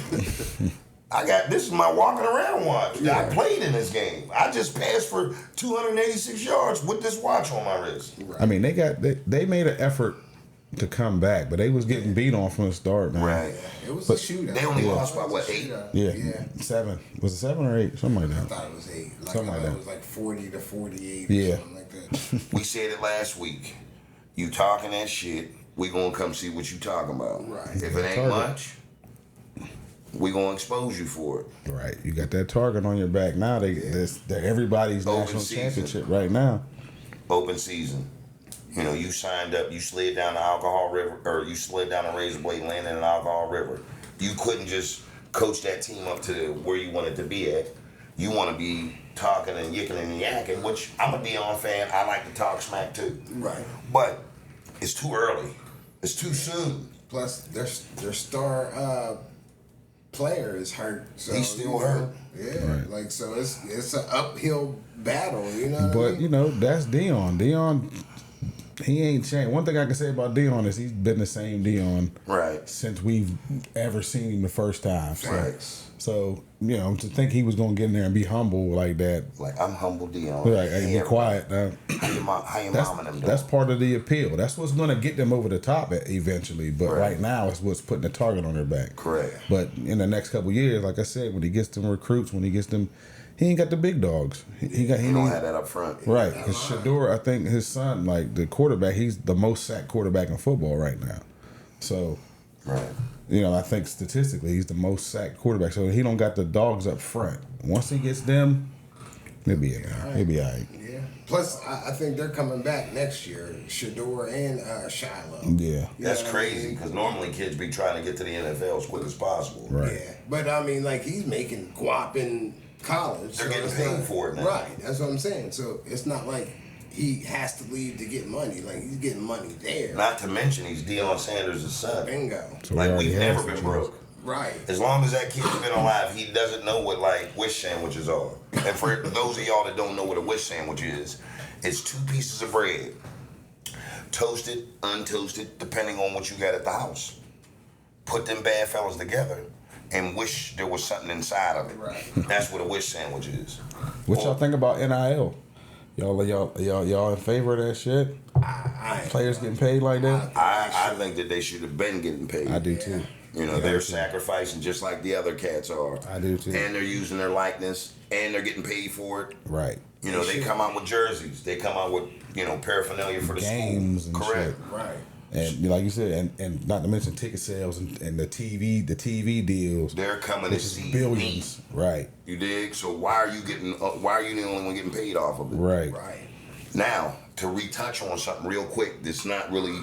Speaker 1: This is my walking around watch.
Speaker 2: Yeah.
Speaker 1: I played in this game. I just passed for 286 yards with this watch on my wrist.
Speaker 2: Right.
Speaker 3: I mean, they made an effort to come back, but they was getting beat on from the start, man.
Speaker 1: Right.
Speaker 2: It was a shootout.
Speaker 1: They only
Speaker 2: Yeah.
Speaker 1: lost by,
Speaker 2: It was
Speaker 1: what,
Speaker 2: a
Speaker 1: 8?
Speaker 2: shootout.
Speaker 3: Yeah. 7. Was it 7 or 8? Something like
Speaker 2: I
Speaker 3: that.
Speaker 2: thought it was 8. Like,
Speaker 3: Something
Speaker 2: I
Speaker 3: like
Speaker 2: thought
Speaker 3: that.
Speaker 2: it was like 40-48
Speaker 3: Yeah.
Speaker 2: or something like that.
Speaker 1: We said it last week. You talking that shit, we gonna come see what you talking about.
Speaker 2: Right.
Speaker 1: If it ain't much, we gonna expose you for it.
Speaker 3: Right. You got that target on your back now. They're everybody's
Speaker 1: Open
Speaker 3: national
Speaker 1: season.
Speaker 3: championship right now.
Speaker 1: Open season. You know, you signed up, you slid down the alcohol river, or you slid down the razor blade lane in an alcohol river. You couldn't just coach that team up to where you wanted to be at. You want to be talking and yicking and yakking, which I'm a Dion fan. I like to talk smack too.
Speaker 2: Right.
Speaker 1: But it's too early. It's too soon.
Speaker 2: Plus, their star player is hurt. So,
Speaker 1: He's still hurt.
Speaker 2: Yeah.
Speaker 3: Right.
Speaker 2: Like, so it's an uphill battle. You know what I
Speaker 3: But
Speaker 2: mean?
Speaker 3: you know, that's Dion. Dion, he ain't changed. One thing I can say about Dion is he's been the same Dion
Speaker 1: Right.
Speaker 3: since we've ever seen him the first time. So,
Speaker 1: Right.
Speaker 3: so you know, to think he was gonna get in there and be humble like that,
Speaker 1: Like, I'm humble Dion.
Speaker 3: like, hey, be quiet.
Speaker 1: How your mom and them doing?
Speaker 3: That's part of the appeal. That's what's going to get them over the top eventually. But right now, it's what's putting the target on their back.
Speaker 1: Correct.
Speaker 3: But in the next couple of years, like I said, when he gets them recruits, when he gets them, he ain't got the big dogs. He don't
Speaker 1: have that up front.
Speaker 3: Right. Because Shador, I think his son, like the quarterback, he's the most sacked quarterback in football right now. So,
Speaker 1: Right.
Speaker 3: you know, I think statistically, he's the most sacked quarterback. So he don't got the dogs up front. Once he gets them, he'll be all right. He'll be all right.
Speaker 2: Yeah. Plus, I think they're coming back next year, Shador and Shiloh.
Speaker 3: Yeah.
Speaker 1: That's crazy because normally kids be trying to get to the NFL as quick as possible.
Speaker 3: Right.
Speaker 2: Yeah. But I mean, like, he's making guap in college.
Speaker 1: They're getting
Speaker 2: it's
Speaker 1: paid
Speaker 2: not-
Speaker 1: for it now.
Speaker 2: Right. That's what I'm saying. So it's not like he has to leave to get money. Like, he's getting money there.
Speaker 1: Not to mention he's Deion Sanders' son.
Speaker 2: Bingo.
Speaker 3: So we
Speaker 1: Like,
Speaker 3: already
Speaker 1: we've
Speaker 3: have
Speaker 1: never
Speaker 3: some
Speaker 1: been
Speaker 3: choice.
Speaker 1: broke.
Speaker 2: Right.
Speaker 1: As long as that kid's been alive, he doesn't know what like wish sandwiches are. And for those of y'all that don't know what a wish sandwich is, it's 2 pieces of bread, toasted, untoasted, depending on what you got at the house. Put them bad fellas together and wish there was something inside of it.
Speaker 2: Right.
Speaker 1: That's what a wish sandwich is.
Speaker 3: What y'all think about NIL? Y'all in favor of that shit?
Speaker 2: I
Speaker 3: Players getting paid like that?
Speaker 1: I think that they should have been getting paid.
Speaker 3: I do too.
Speaker 1: You know, they're sacrificing just like the other cats are.
Speaker 3: I do too.
Speaker 1: And they're using their likeness and they're getting paid for it.
Speaker 3: Right.
Speaker 1: You know, they come out with jerseys. They come out with, paraphernalia for the
Speaker 3: Games
Speaker 1: school.
Speaker 3: and
Speaker 1: Correct.
Speaker 3: shit.
Speaker 2: Right.
Speaker 3: And like you said, and not to mention ticket sales and the TV deals.
Speaker 1: They're coming to
Speaker 3: Which is
Speaker 1: see
Speaker 3: billions.
Speaker 1: me.
Speaker 3: Right.
Speaker 1: You dig? So why are you the only one getting paid off of it?
Speaker 3: Right.
Speaker 2: Right.
Speaker 1: Now, to retouch on something real quick that's not really,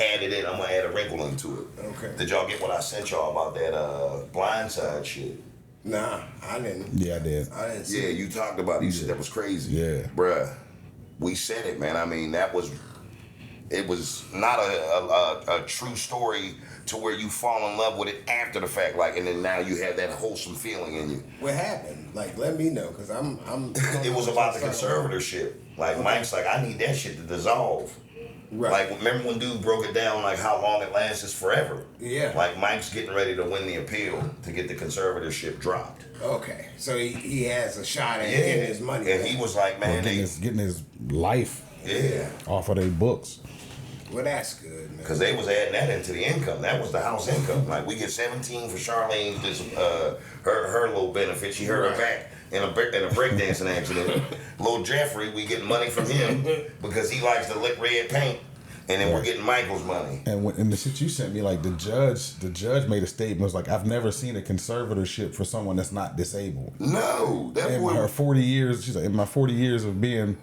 Speaker 1: added in, I'm gonna add a wrinkle into it.
Speaker 2: Okay.
Speaker 1: Did y'all get what I sent y'all about that blindside shit?
Speaker 2: Nah, I didn't.
Speaker 3: Yeah, I did.
Speaker 2: I didn't see
Speaker 1: Yeah,
Speaker 2: it.
Speaker 1: you talked about it. You said that was crazy.
Speaker 3: Yeah.
Speaker 1: Bruh, we said it, man. I mean, it was not a true story to where you fall in love with it after the fact, and then now you have that wholesome feeling in you.
Speaker 2: What happened? Like, let me know, because I'm
Speaker 1: It was about the conservatorship. Like, Mike's like, I need that shit to dissolve.
Speaker 2: Right.
Speaker 1: Like, remember when dude broke it down, like how long it lasts is forever.
Speaker 2: Yeah.
Speaker 1: Like, Mike's getting ready to win the appeal to get the conservatorship dropped.
Speaker 2: Okay. So he has a shot at getting his money.
Speaker 1: And
Speaker 2: back.
Speaker 1: he was like, man,
Speaker 3: Getting his life
Speaker 1: yeah.
Speaker 3: off of their books.
Speaker 2: Well, that's good, man.
Speaker 1: Because they was adding that into the income. That was the house income. Like, we get 17 for Charlene, her little benefit. She hurt her back in a breakdancing accident. Little Jeffrey, we getting money from him because he likes to lick red paint. And then we're getting Michael's money.
Speaker 3: And in the shit you sent me, like the judge made a statement. Was like, I've never seen a conservatorship for someone that's not disabled.
Speaker 1: No, that
Speaker 3: In
Speaker 1: boy.
Speaker 3: her 40 years, she's like, in my 40 years of being,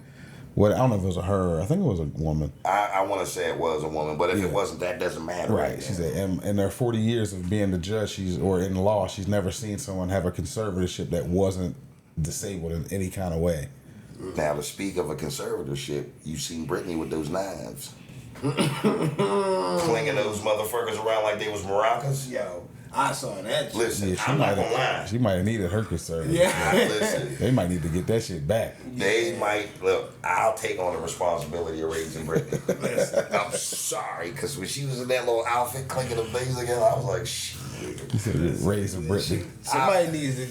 Speaker 3: I don't know if it was a her. I think it was a woman.
Speaker 1: I want to say it was a woman, but if it wasn't, that doesn't matter.
Speaker 3: Right. She said, in her 40 years of being the judge, or in law, she's never seen someone have a conservatorship that wasn't disabled in any kind of way.
Speaker 1: Now, to speak of a conservatorship, you've seen Britney with those knives. Clinging those motherfuckers around like they was maracas.
Speaker 2: Yo, I saw that.
Speaker 1: Listen,
Speaker 3: Yeah,
Speaker 1: I'm not gonna lie.
Speaker 3: She might have needed her conservatorship.
Speaker 2: Yeah.
Speaker 1: Listen,
Speaker 3: They might need to get that shit back.
Speaker 1: they might look. I'll take on the responsibility of raising Britney. Listen, I'm sorry, because when she was in that little outfit clinking them things together, I was like, shit.
Speaker 3: Raising Britney.
Speaker 2: Somebody needs to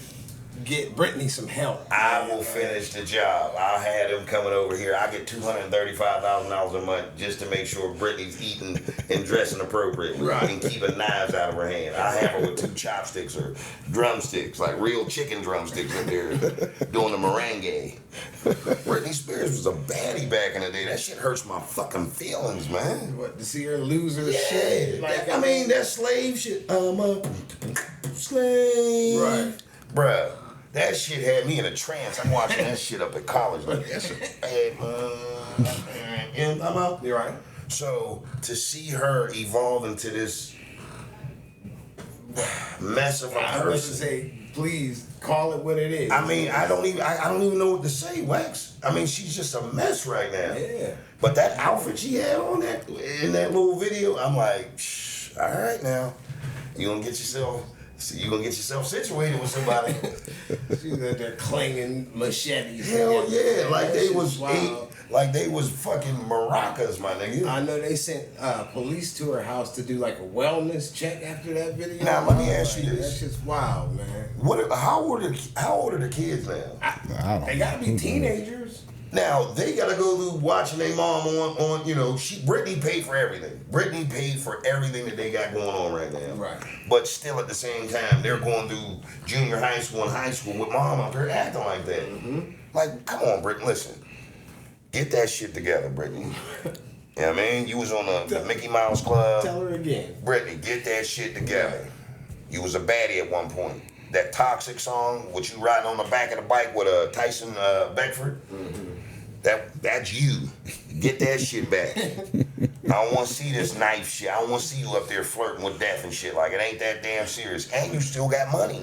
Speaker 2: get Britney some help.
Speaker 1: I will finish the job. I'll have them coming over here. I get $235,000 a month just to make sure Britney's eating and dressing appropriately and keeping knives out of her hand. I have her with 2 chopsticks or drumsticks, like real chicken drumsticks up there, doing the merengue. Britney Spears was a baddie back in the day. That shit hurts my fucking feelings, man.
Speaker 2: What, to see her lose her shit?
Speaker 1: Like, I mean, that slave shit. I'm a slave.
Speaker 2: Right.
Speaker 1: Bruh. That shit had me in a trance. I'm watching that shit up at college. Like, that's a bad, and I'm out.
Speaker 2: You're right.
Speaker 1: So, to see her evolve into this mess of a
Speaker 2: I was
Speaker 1: person.
Speaker 2: to say, please call it what it is.
Speaker 1: I mean, I don't even know what to say, Wax. I mean, she's just a mess right now.
Speaker 2: Yeah.
Speaker 1: But that outfit she had on in that little video, I'm like, all right now, you gonna get yourself situated with somebody.
Speaker 2: She's out there clanging machetes.
Speaker 1: Hell yeah, like they was
Speaker 2: wild.
Speaker 1: like they was fucking maracas, my nigga.
Speaker 2: I know they sent police to her house to do like a wellness check after that video.
Speaker 1: Now let me ask you this:
Speaker 2: That's just wild, man.
Speaker 1: how old are the kids now?
Speaker 3: I don't
Speaker 2: They gotta be teenagers.
Speaker 1: Now they gotta go through watching their mom on Britney paid for everything. Britney paid for everything that they got going on right now.
Speaker 2: Right.
Speaker 1: But still at the same time, they're going through junior high school and high school with mom out there acting like that. Mm-hmm. Like, come on, Britney, listen. Get that shit together, Britney. You know what I mean? You was on the Mickey Mouse Club.
Speaker 2: Tell her again.
Speaker 1: Britney, get that shit together. You was a baddie at one point. That Toxic song, with you riding on the back of the bike with Tyson Beckford. Mm-hmm. That's you. Get that shit back. I don't want to see this knife shit. I don't want to see you up there flirting with death and shit. Like, it ain't that damn serious. And you still got money.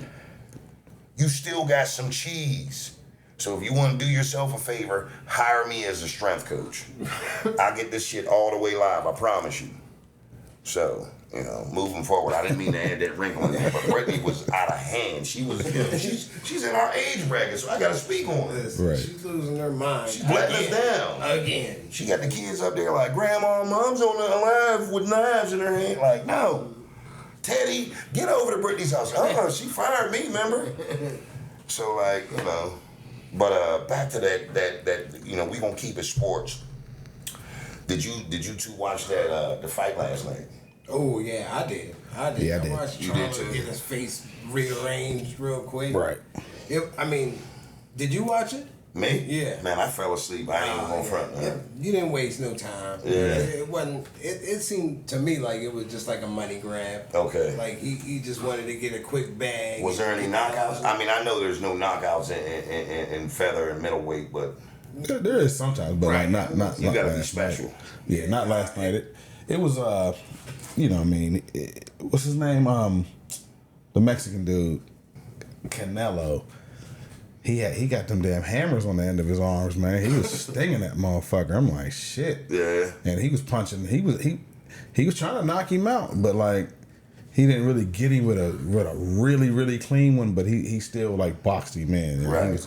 Speaker 1: You still got some cheese. So if you want to do yourself a favor, hire me as a strength coach. I'll get this shit all the way live, I promise you. So, moving forward, I didn't mean to add that wrinkle in there, but Britney was out of hand. She was, she's in our age bracket, so I got to speak on it.
Speaker 3: Right.
Speaker 2: She's losing her mind.
Speaker 1: She's letting us down.
Speaker 2: Again.
Speaker 1: She got the kids up there like, Grandma, Mom's on the alive with knives in her hand. Like, no. Teddy, get over to Britney's house. She fired me, remember? So, like, But back to that we gonna keep it sports. Did you two watch that the fight last night?
Speaker 2: Oh yeah, I did.
Speaker 3: Yeah, I did.
Speaker 2: I watched
Speaker 1: You
Speaker 2: Charles
Speaker 1: did too?
Speaker 2: get his face rearranged real quick.
Speaker 3: Right.
Speaker 2: Did you watch it?
Speaker 1: Me?
Speaker 2: Yeah.
Speaker 1: Man, I fell asleep. I ain't even gonna front. Man.
Speaker 2: You didn't waste no time.
Speaker 1: Yeah.
Speaker 2: It wasn't. It seemed to me like it was just like a money grab.
Speaker 1: Okay.
Speaker 2: Like he just wanted to get a quick bag.
Speaker 1: Was there any knockouts? I mean, I know there's no knockouts in feather and middleweight, but
Speaker 3: There is sometimes, but
Speaker 1: Right.
Speaker 3: like not.
Speaker 1: You gotta be
Speaker 3: last
Speaker 1: special.
Speaker 3: night. Yeah, not last night. It was what's his name? The Mexican dude, Canelo. He got them damn hammers on the end of his arms, man. He was stinging that motherfucker. I'm like, shit.
Speaker 1: yeah.
Speaker 3: And he was punching. He was trying to knock him out, but like he didn't really get him with a really really clean one. But he still like boxed him in. And
Speaker 1: Right.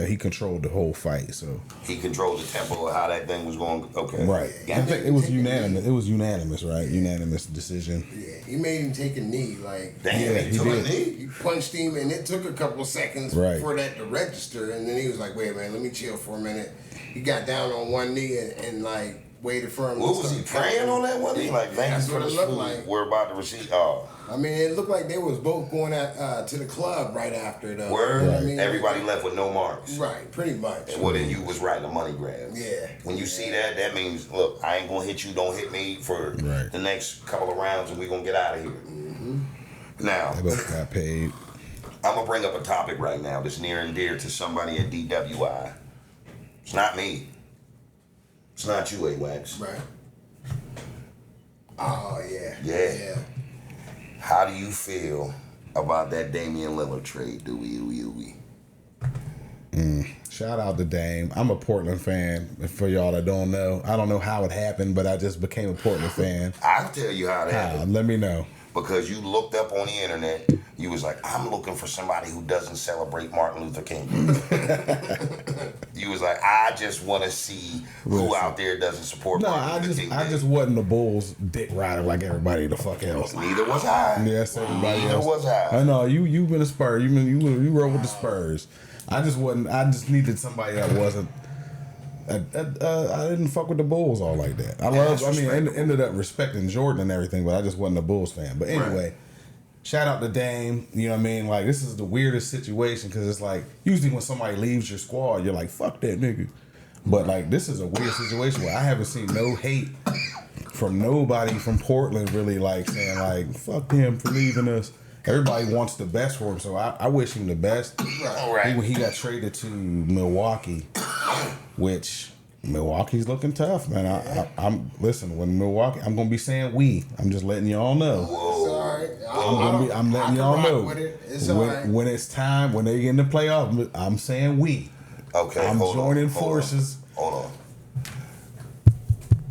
Speaker 3: He controlled the whole fight. So
Speaker 1: He controlled the tempo of how that thing was going. Okay.
Speaker 3: right.
Speaker 1: Yeah.
Speaker 3: I think it was unanimous. It was unanimous, right? Unanimous decision.
Speaker 2: Yeah, he made him take a knee. Like
Speaker 1: Damn,
Speaker 3: Yeah,
Speaker 1: he
Speaker 3: he
Speaker 1: took a
Speaker 3: did.
Speaker 1: knee.
Speaker 2: he punched him, and it took a couple seconds
Speaker 3: Right.
Speaker 2: for that to register. And then he was like, "Wait, man, let me chill for a minute." He got down on one knee and like waited for him.
Speaker 1: What
Speaker 2: to
Speaker 1: was he
Speaker 2: start
Speaker 1: praying
Speaker 2: counting.
Speaker 1: on that one? He like, thank
Speaker 2: That's
Speaker 1: you for
Speaker 2: what it
Speaker 1: this
Speaker 2: looked
Speaker 1: food.
Speaker 2: like.
Speaker 1: We're about to receive. Oh,
Speaker 2: I mean, it looked like they was both going to the club right after though.
Speaker 1: word.
Speaker 2: You know what I mean?
Speaker 1: Everybody left with no marks.
Speaker 2: Right, pretty much.
Speaker 1: Well, then you was right, a money grab.
Speaker 2: Yeah.
Speaker 1: When you see that, that means, look, I ain't gonna hit you, don't hit me for
Speaker 3: Right.
Speaker 1: the next couple of rounds, and we gonna get out of here.
Speaker 2: Mm-hmm.
Speaker 1: Now,
Speaker 3: They both got paid.
Speaker 1: I'm gonna bring up a topic right now that's near and dear to somebody at DWI. It's not me. It's not you, A-Wax.
Speaker 2: Right. Oh yeah.
Speaker 1: Yeah. How do you feel about that Damian Lillard trade?
Speaker 3: Shout out to Dame. I'm a Portland fan. For y'all that don't know, I don't know how it happened, but I just became a Portland fan.
Speaker 1: I'll tell you how it happened.
Speaker 3: Let me know.
Speaker 1: Because you looked up on the internet You was like, I'm looking for somebody who doesn't celebrate Martin Luther King. You was like, I just want to see who out there doesn't support Martin Luther King.
Speaker 3: I just wasn't the Bulls dick rider like everybody the fuck else.
Speaker 1: Neither was I.
Speaker 3: Yes, everybody
Speaker 1: Neither
Speaker 3: else.
Speaker 1: was I.
Speaker 3: I know you been a Spurs. You rode with the Spurs. I just wasn't. I just needed somebody that wasn't. I didn't fuck with the Bulls all like that. Ended up respecting Jordan and everything, but I just wasn't a Bulls fan. But anyway. Shout out to Dame, you know what I mean? Like, this is the weirdest situation because it's like, usually when somebody leaves your squad, you're like, fuck that nigga. But, like, this is a weird situation where I haven't seen no hate from nobody from Portland really, like, saying, like, fuck him for leaving us. Everybody wants the best for him, so I wish him the best.
Speaker 1: Right.
Speaker 3: He got traded to Milwaukee, which... Milwaukee's looking tough, man. I'm listen. When Milwaukee, I'm gonna be saying we. I'm just letting y'all know.
Speaker 2: It's all right.
Speaker 3: I'm letting y'all know.
Speaker 2: It's all right.
Speaker 3: When it's time, when they get in the playoffs, I'm saying we.
Speaker 1: Okay.
Speaker 3: I'm joining forces.
Speaker 1: Hold on.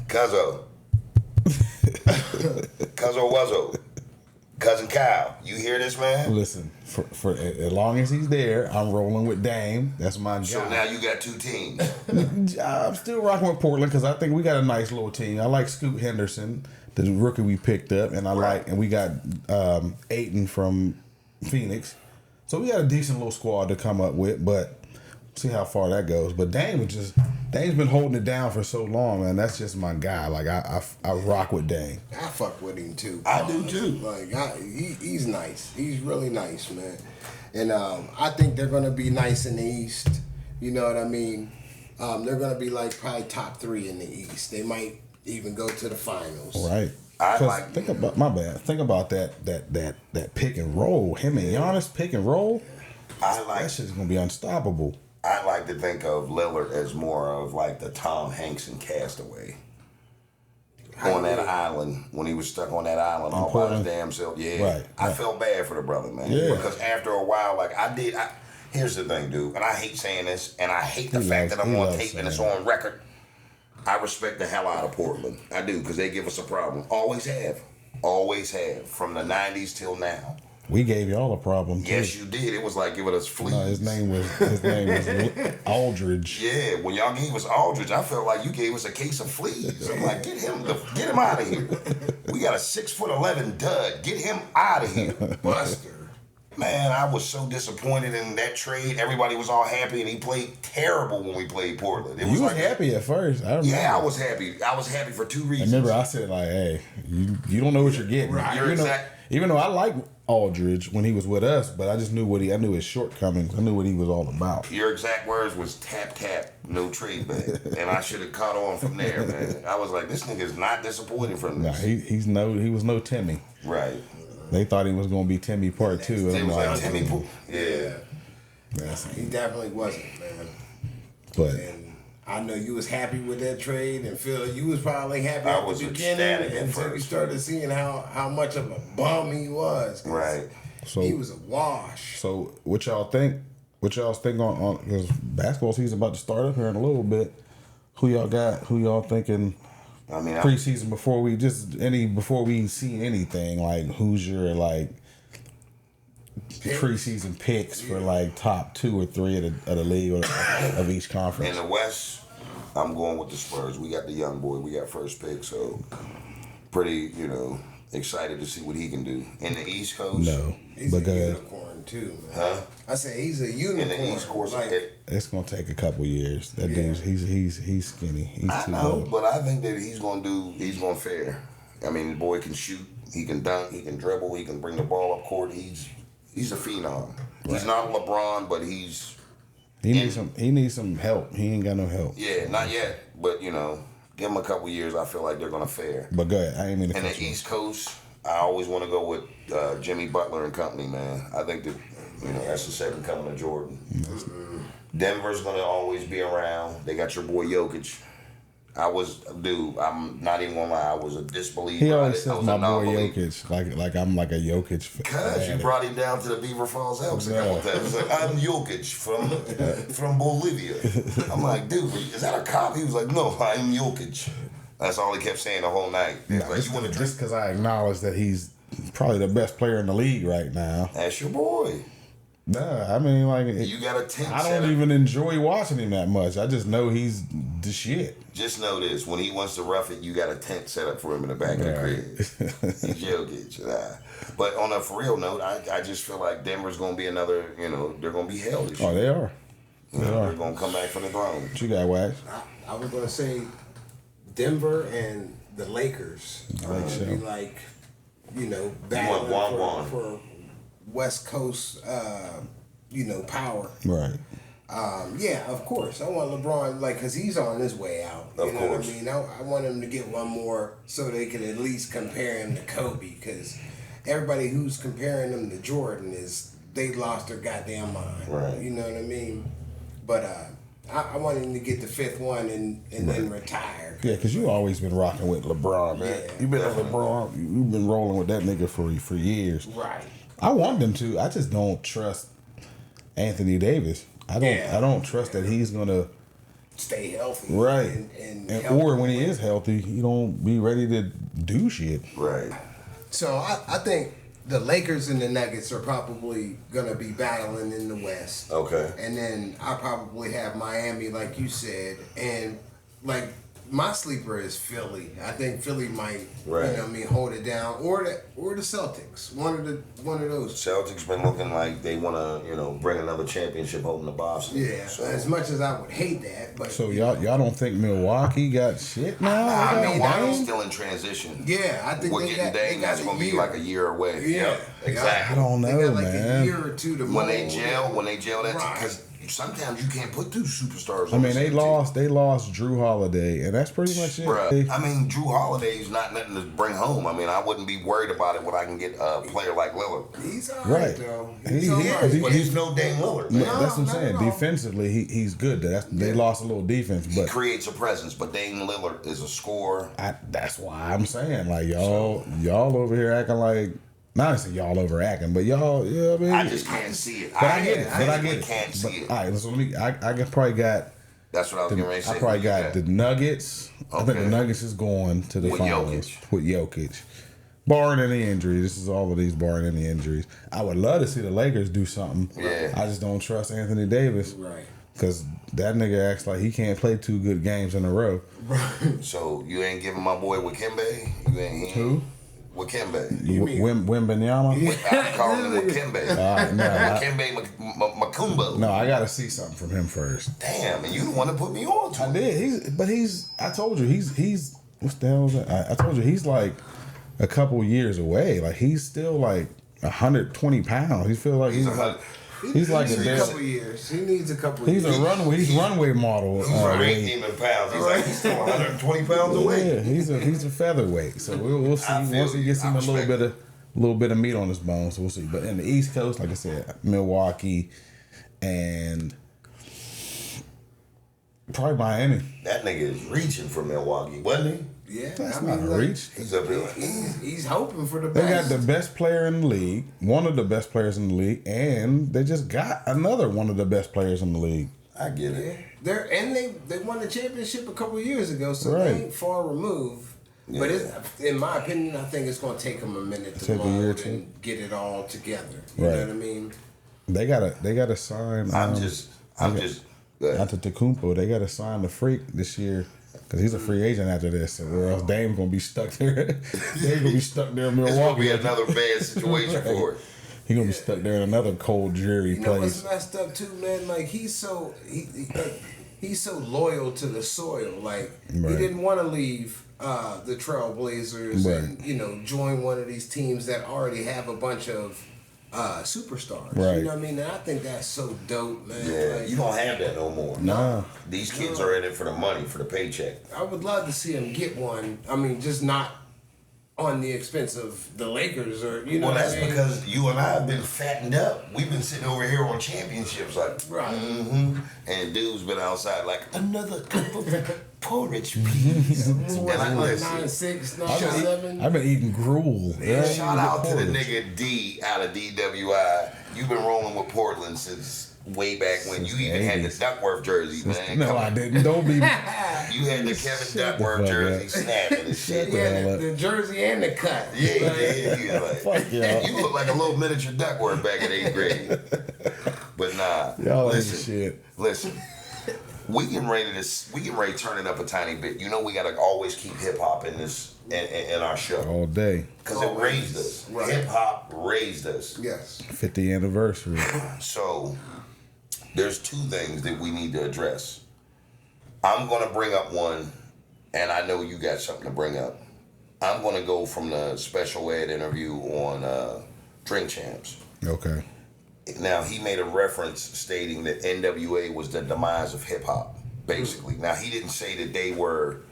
Speaker 1: Cuzzo. Cuzzo Wuzzo. Cousin Kyle, you hear this, man?
Speaker 3: Listen, for as long as he's there, I'm rolling with Dame. That's my guy.
Speaker 1: So now you got 2 teams.
Speaker 3: I'm still rocking with Portland because I think we got a nice little team. I like Scoot Henderson, the rookie we picked up, and we got Ayton from Phoenix. So we got a decent little squad to come up with, but see how far that goes. But Dame's been holding it down for so long, man. That's just my guy. Like I rock with Dame.
Speaker 2: I fuck with him too.
Speaker 1: I do too.
Speaker 2: Like he's nice. He's really nice, man. And I think they're gonna be nice in the East. You know what I mean? They're gonna be like probably top 3 in the East. They might even go to the finals.
Speaker 3: Right. Think about that pick and roll. Him and Giannis pick and roll. That shit's gonna be unstoppable.
Speaker 1: I like to think of Lillard as more of like the Tom Hanks in Castaway. On that island, when he was stuck on that island all by his damn self. Yeah.
Speaker 3: Right.
Speaker 1: I felt bad for the brother, man.
Speaker 3: Yeah.
Speaker 1: Because after a while, like here's the thing, dude, and I hate saying this, and I hate the fact that I'm on tape and it's on record. I respect the hell out of Portland. I do, because they give us a problem. Always have. Always have. From the 90s till now.
Speaker 3: We gave y'all a problem too.
Speaker 1: Yes, you did. It was like giving us fleas.
Speaker 3: No, his name was Aldridge.
Speaker 1: Yeah, when y'all gave us Aldridge, I felt like you gave us a case of fleas. I'm like, get him out of here. We got a 6'11" dud. Get him out of here, Buster. Man, I was so disappointed in that trade. Everybody was all happy, and he played terrible when we played Portland.
Speaker 3: You was happy at first. I remember.
Speaker 1: Yeah, I was happy. I was happy for 2 reasons.
Speaker 3: I remember I said, like, hey, you don't know what you're getting.
Speaker 1: Right.
Speaker 3: Even though I like Aldridge when he was with us, but I just knew I knew his shortcomings. I knew what he was all about.
Speaker 1: Your exact words was tap, tap, no trade back. And I should have caught on from there, man. I was like, this nigga's not disappointing from this.
Speaker 3: Nah, he was no Timmy.
Speaker 1: Right.
Speaker 3: They thought he was going to be Timmy part 2.
Speaker 1: It was like Timmy Pool. Yeah.
Speaker 2: He definitely wasn't, man.
Speaker 3: But
Speaker 2: I know you was happy with that trade, and Phil, you was probably happy at the beginning until you started seeing how much of a bum he was.
Speaker 1: Right.
Speaker 3: So
Speaker 2: he was a wash.
Speaker 3: So what y'all think? What y'all think on because basketball season about to start up here in a little bit? Who y'all got? Who y'all thinking?
Speaker 1: I mean,
Speaker 3: preseason before we see anything, like who's your like preseason picks for like top 2 or 3 of the league or of each conference?
Speaker 1: In the West, I'm going with the Spurs. We got the young boy. We got first pick, so pretty, excited to see what he can do. In the East Coast,
Speaker 3: no,
Speaker 2: he's a unicorn too, man.
Speaker 1: Huh?
Speaker 2: I say he's a unicorn.
Speaker 1: In the East Coast,
Speaker 3: it's gonna take a couple years. That dude's he's skinny. He's
Speaker 1: I
Speaker 3: too
Speaker 1: know,
Speaker 3: low.
Speaker 1: but I think that he's gonna fare. I mean, the boy can shoot, he can dunk, he can dribble, he can bring the ball up court. He's a phenom. Right. He's not LeBron, but he
Speaker 3: needs some help. He ain't got no help.
Speaker 1: Yeah, not yet. But give him a couple years. I feel like they're gonna fare.
Speaker 3: But go ahead. I ain't mean to.
Speaker 1: In the East Coast, I always want to go with Jimmy Butler and company, man. I think that that's the second coming of Jordan. Mm-hmm. Denver's gonna always be around. They got your boy Jokic. I'm not even gonna lie, I was a disbeliever.
Speaker 3: He always says my boy Jokic, like I'm like a Jokic fan.
Speaker 1: Cause you brought him down to the Beaver Falls Elks a couple times. He's like, I'm Jokic from Bolivia. I'm like, dude, is that a cop? He was like, no, I'm Jokic. That's all he kept saying the whole night.
Speaker 3: No, just because I acknowledge that he's probably the best player in the league right now.
Speaker 1: That's your boy.
Speaker 3: Nah, I mean, like,
Speaker 1: You got a tent
Speaker 3: I
Speaker 1: set
Speaker 3: don't
Speaker 1: up.
Speaker 3: even enjoy watching him that much. I just know he's the shit.
Speaker 1: Just know this: when he wants to rough it, you got a tent set up for him in the back of the crib. He joking, but on a for real note, I just feel like Denver's gonna be another. You know, they're gonna be hell this year.
Speaker 3: Oh, they are.
Speaker 1: They're gonna come back from the throne.
Speaker 3: What you got, Wax?
Speaker 2: I was gonna say Denver and the Lakers
Speaker 3: Like
Speaker 2: be like, battling
Speaker 1: Guan.
Speaker 2: for West Coast, power.
Speaker 3: Right.
Speaker 2: Yeah, of course. I want LeBron, because he's on his way out. You
Speaker 1: Of
Speaker 2: know
Speaker 1: course.
Speaker 2: what I mean? I want him to get one more so they can at least compare him to Kobe, because everybody who's comparing him to Jordan they lost their goddamn mind.
Speaker 1: Right.
Speaker 2: You know what I mean? But I want him to get the fifth one and then retire.
Speaker 3: Yeah, because you always been rocking with LeBron, man.
Speaker 2: Yeah,
Speaker 3: You've been on LeBron. You've been rolling with that nigga for years.
Speaker 2: Right.
Speaker 3: I want them to. I just don't trust Anthony Davis. I don't trust that he's gonna
Speaker 2: Stay healthy.
Speaker 3: right.
Speaker 2: And
Speaker 3: Or when he is healthy, he don't be ready to do shit.
Speaker 1: Right.
Speaker 2: So I think the Lakers and the Nuggets are probably gonna be battling in the West.
Speaker 1: Okay.
Speaker 2: And then I probably have Miami, like you said, and my sleeper is Philly. I think Philly might,
Speaker 1: Right.
Speaker 2: hold it down, or the Celtics. One of those.
Speaker 1: Celtics been looking like they want to, bring another championship home to Boston.
Speaker 2: Yeah.
Speaker 1: So,
Speaker 2: As much as I would hate that, but
Speaker 3: So y'all don't think Milwaukee got shit now?
Speaker 2: I
Speaker 3: They got
Speaker 2: mean,
Speaker 1: Milwaukee's
Speaker 3: Dame?
Speaker 1: still in transition.
Speaker 2: yeah, I think
Speaker 1: We're
Speaker 2: they
Speaker 1: getting
Speaker 2: got
Speaker 1: Dame. That's going to be like a year away.
Speaker 2: Yeah,
Speaker 1: Yep, exactly.
Speaker 3: I don't
Speaker 2: They
Speaker 3: know,
Speaker 2: got like
Speaker 3: man.
Speaker 2: a year or two to
Speaker 1: When they
Speaker 2: mold.
Speaker 1: gel that,
Speaker 2: Right.
Speaker 1: because sometimes you can't put two superstars.
Speaker 3: I
Speaker 1: on
Speaker 3: mean,
Speaker 1: the
Speaker 3: they
Speaker 1: same
Speaker 3: lost Drew Holiday, and that's pretty much it.
Speaker 1: Bruh, I mean, Drew Holiday's not nothing to bring home. I mean, I wouldn't be worried about it when I can get a player like Lillard.
Speaker 2: He's all
Speaker 3: Right.
Speaker 2: right, though.
Speaker 3: He-
Speaker 2: He's all
Speaker 3: he-
Speaker 2: right.
Speaker 3: he-
Speaker 1: But he's no Dame Lillard. Man.
Speaker 3: That's what I'm
Speaker 2: not
Speaker 3: saying.
Speaker 2: at all.
Speaker 3: Defensively, he's good. They lost a little defense,
Speaker 1: He
Speaker 3: but
Speaker 1: creates a presence, but Dame Lillard is a scorer.
Speaker 3: that's why I'm saying, like, y'all over here acting like, not to say y'all overacting, but y'all, yeah, I mean,
Speaker 1: I just can't see it.
Speaker 3: but I get it. But I
Speaker 1: physically
Speaker 3: get it.
Speaker 1: can't see it.
Speaker 3: All right, so I probably got.
Speaker 1: That's what I was getting ready to say.
Speaker 3: I probably
Speaker 1: Who you
Speaker 3: got the Nuggets. I think the
Speaker 1: Okay.
Speaker 3: Nuggets is going to the
Speaker 1: With
Speaker 3: finals
Speaker 1: Jokic.
Speaker 3: with Jokic. Barring any injury. This is all of these barring any injuries. I would love to see the Lakers do something.
Speaker 1: Yeah.
Speaker 3: I just don't trust Anthony Davis.
Speaker 2: Right.
Speaker 3: Because that nigga acts like he can't play 2 good games in a row.
Speaker 1: So you ain't giving my boy Wakembe? You ain't
Speaker 3: Who?
Speaker 1: Wakembe.
Speaker 3: Wembanyama?
Speaker 1: I call him Wakembe. Wakembe Makumbo.
Speaker 3: No, I got to see something from him first.
Speaker 1: Damn, and you the one to put me on to
Speaker 3: I
Speaker 1: it.
Speaker 3: did. I told you, he's what's the hell is that? I told you, he's like a couple years away. Like, he's still like 120 pounds. He feels like he's like... He's like
Speaker 2: He
Speaker 3: a
Speaker 2: needs
Speaker 3: damn.
Speaker 2: a couple years. He needs a couple
Speaker 3: He's
Speaker 2: years.
Speaker 3: a runway. He's runway model.
Speaker 1: He ain't
Speaker 3: weight.
Speaker 1: even pounds. He's like, he's still 120 pounds away.
Speaker 3: Yeah, he's a featherweight. So we'll see
Speaker 1: I feel
Speaker 3: once he
Speaker 1: you.
Speaker 3: gets him
Speaker 1: I
Speaker 3: a
Speaker 1: respect
Speaker 3: little bit of meat on his bones. We'll see. But in the East Coast, like I said, Milwaukee and probably Miami.
Speaker 1: That nigga is reaching for Milwaukee, wasn't he?
Speaker 2: Yeah,
Speaker 3: That's not a reach.
Speaker 1: He's up there.
Speaker 2: He's hoping for the
Speaker 3: They got
Speaker 2: best.
Speaker 3: the best player in the league, one of the best players in the league, and they just got another one of the best players in the league.
Speaker 1: I get it.
Speaker 2: They won the championship a couple of years ago, so
Speaker 3: Right.
Speaker 2: they ain't far removed. But in my opinion, I think it's going to take them a minute to
Speaker 3: Take a year or
Speaker 2: mold
Speaker 3: two.
Speaker 2: and get it all together. You
Speaker 3: Right.
Speaker 2: know what I mean?
Speaker 3: They gotta sign.
Speaker 1: I'm just. Go ahead.
Speaker 3: Antetokounmpo. They gotta sign the freak this year. Cause he's a free agent after this, or else Dame's gonna be stuck there. Dame's gonna be stuck there in
Speaker 1: It's gonna
Speaker 3: Milwaukee.
Speaker 1: be another bad situation for it.
Speaker 3: He's gonna be stuck there in another cold, dreary
Speaker 2: You know what's
Speaker 3: place.
Speaker 2: messed up too, man? Like he's so loyal to the soil. Like
Speaker 3: Right.
Speaker 2: he didn't want to leave the Trailblazers
Speaker 3: Right.
Speaker 2: and join one of these teams that already have a bunch of superstars.
Speaker 3: Right.
Speaker 2: You know what I mean? And I think that's so dope, man.
Speaker 1: Yeah,
Speaker 2: Like,
Speaker 1: you don't have that no more.
Speaker 3: Nah.
Speaker 1: These kids are in it for the money, for the paycheck.
Speaker 2: I would love to see him get one. I mean, just not on the expense of the Lakers or
Speaker 1: Well,
Speaker 2: what
Speaker 1: that's
Speaker 2: I mean?
Speaker 1: because you and I have been fattened up. We've been sitting over here on championships, like,
Speaker 2: Right.
Speaker 1: and dude's been outside like another cup of porridge, please.
Speaker 2: What
Speaker 1: and
Speaker 2: was
Speaker 1: I
Speaker 2: it, like
Speaker 1: listen.
Speaker 2: 9-6, 9-7?
Speaker 3: I've been eating gruel.
Speaker 1: Yeah, shout out to the
Speaker 3: Porridge.
Speaker 1: nigga D out of DWI. You've been rolling with Portland since way back when you even had the Duckworth jersey, man.
Speaker 3: No, I didn't. Don't be.
Speaker 1: You had the Kevin Duckworth jersey snapping and shit.
Speaker 2: Yeah, the jersey and the cut.
Speaker 1: Yeah.
Speaker 3: Fuck y'all.
Speaker 1: You look like a little miniature Duckworth back in 8th grade. But nah,
Speaker 3: Y'all
Speaker 1: listen. We getting ready to turn it up a tiny bit. You know we gotta always keep hip hop in this in our show.
Speaker 3: All day.
Speaker 1: Because it raised us. Right. Hip hop raised us.
Speaker 2: Yes.
Speaker 3: 50th anniversary.
Speaker 1: So there's 2 things that we need to address. I'm gonna bring up one, and I know you got something to bring up. I'm gonna go from the special ed interview on Drink Champs.
Speaker 3: Okay.
Speaker 1: Now, he made a reference stating that NWA was the demise of hip-hop, basically. Now, he didn't say that they were,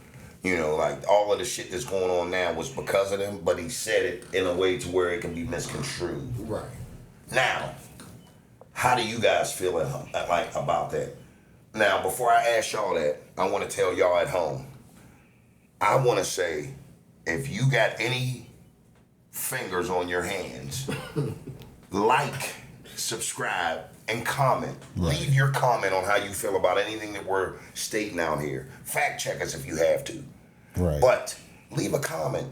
Speaker 1: like all of the shit that's going on now was because of them, but he said it in a way to where it can be misconstrued.
Speaker 2: Right.
Speaker 1: Now, how do you guys feel about that? Now, before I ask y'all that, I want to tell y'all at home, I want to say, if you got any fingers on your hands, subscribe, and comment. Right. Leave your comment on how you feel about anything that we're stating out here. Fact check us if you have to.
Speaker 3: Right.
Speaker 1: But leave a comment.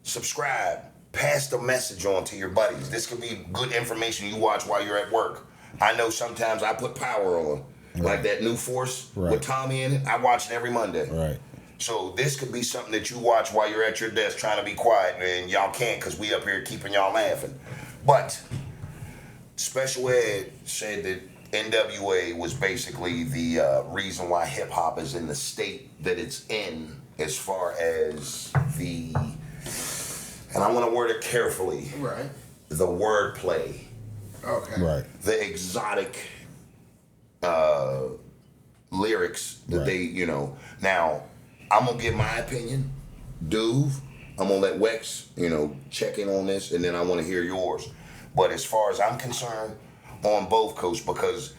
Speaker 1: Subscribe. Pass the message on to your buddies. This could be good information you watch while you're at work. I know sometimes I put Power on. Right. Like that new Force with Tommy in it. I watch it every Monday.
Speaker 3: Right.
Speaker 1: So this could be something that you watch while you're at your desk trying to be quiet, and y'all can't because we up here keeping y'all laughing. But Special Ed said that NWA was basically the reason why hip hop is in the state that it's in, as far as and I want to word it carefully.
Speaker 2: Right.
Speaker 1: The wordplay.
Speaker 2: Okay.
Speaker 3: Right.
Speaker 1: The exotic lyrics that they, Now, I'm gonna give my opinion. Duve, I'm gonna let Wex, check in on this, and then I want to hear yours. But as far as I'm concerned, on both coasts, because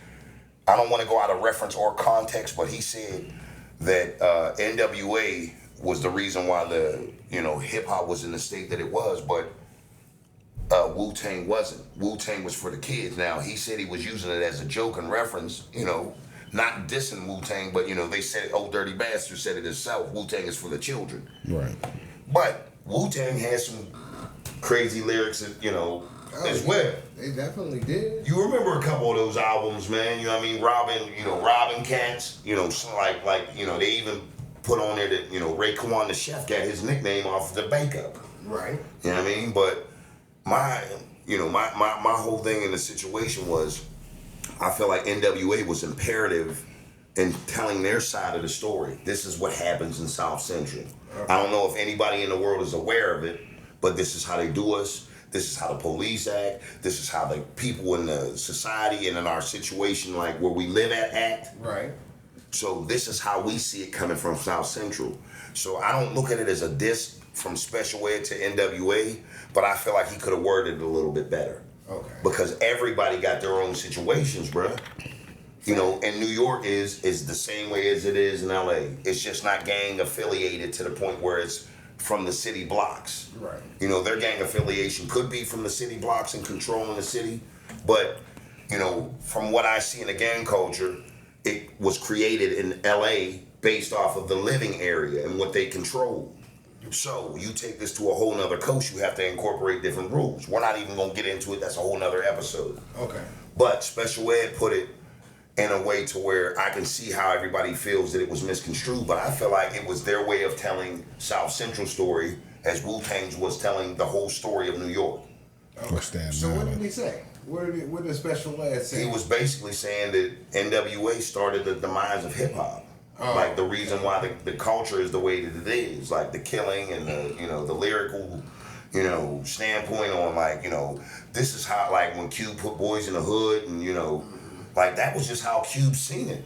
Speaker 1: I don't want to go out of reference or context, but he said that NWA was the reason why the hip hop was in the state that it was, but Wu-Tang wasn't. Wu-Tang was for the kids. Now, he said he was using it as a joke and reference, not dissing Wu-Tang, but they said, Old Dirty Bastard said it himself, Wu-Tang is for the children.
Speaker 3: Right.
Speaker 1: But Wu-Tang has some crazy lyrics that, as well.
Speaker 2: They definitely did.
Speaker 1: You remember a couple of those albums, man. Robbing Cats. So like they even put on there that Raekwon the Chef got his nickname off the Bake Up.
Speaker 2: Right.
Speaker 1: You know what I mean? But my whole thing in the situation was, I feel like NWA was imperative in telling their side of the story. This is what happens in South Central. Okay. I don't know if anybody in the world is aware of it, but this is how they do us. This is how the police act. This is how the people in the society and in our situation, like where we live at, act.
Speaker 2: Right.
Speaker 1: So this is how we see it coming from South Central. So I don't look at it as a diss from Special Ed to NWA, but I feel like he could have worded it a little bit better.
Speaker 2: Okay.
Speaker 1: Because everybody got their own situations, bruh. And New York is the same way as it is in LA. It's just not gang affiliated to the point where it's from the city blocks.
Speaker 2: Right.
Speaker 1: Their gang affiliation could be from the city blocks and controlling the city, but from what I see in the gang culture, it was created in LA based off of the living area and what they control. So you take this to a whole nother coast, you have to incorporate different rules. We're not even gonna get into it, that's a whole nother episode.
Speaker 2: Okay.
Speaker 1: But Special Ed put it in a way to where I can see how everybody feels that it was misconstrued, but I feel like it was their way of telling South Central story as Wu-Tang's was telling the whole story of New York.
Speaker 2: Okay. So what did he say? What did Special Ed say?
Speaker 1: He was basically saying that NWA started the demise of hip hop.
Speaker 2: Oh,
Speaker 1: like the reason why the culture is the way that it is, like the killing and the lyrical, standpoint on this is how when Cube put Boys in the Hood and that was just how Cube seen it.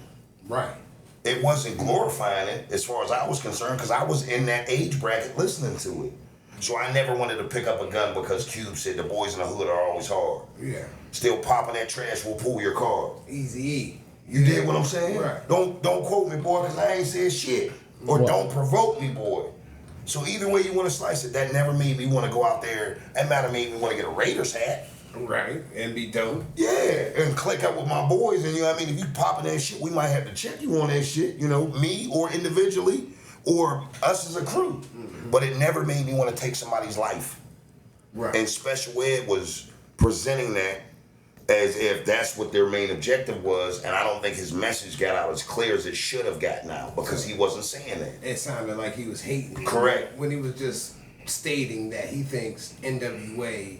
Speaker 2: Right.
Speaker 1: It wasn't glorifying it as far as I was concerned because I was in that age bracket listening to it. So I never wanted to pick up a gun because Cube said the boys in the hood are always hard.
Speaker 2: Yeah.
Speaker 1: Still popping that trash will pull your car.
Speaker 2: Easy.
Speaker 1: You did what I'm saying?
Speaker 2: Right.
Speaker 1: Don't quote me, boy, because I ain't said shit. Or don't provoke me, boy. So either way you want to slice it, that never made me want to go out there. That matter made me want to get a Raiders hat.
Speaker 2: Right, and be dope.
Speaker 1: Yeah, and click up with my boys, and you know what I mean? If you popping that shit, we might have to check you on that shit, you know, me or individually, or us as a crew. Mm-hmm. But it never made me want to take somebody's life.
Speaker 2: Right.
Speaker 1: And Special Ed was presenting that as if that's what their main objective was, and I don't think his message got out as clear as it should have gotten out because he wasn't saying that.
Speaker 2: It sounded like he was hating.
Speaker 1: Correct.
Speaker 2: When he was just stating that he thinks NWA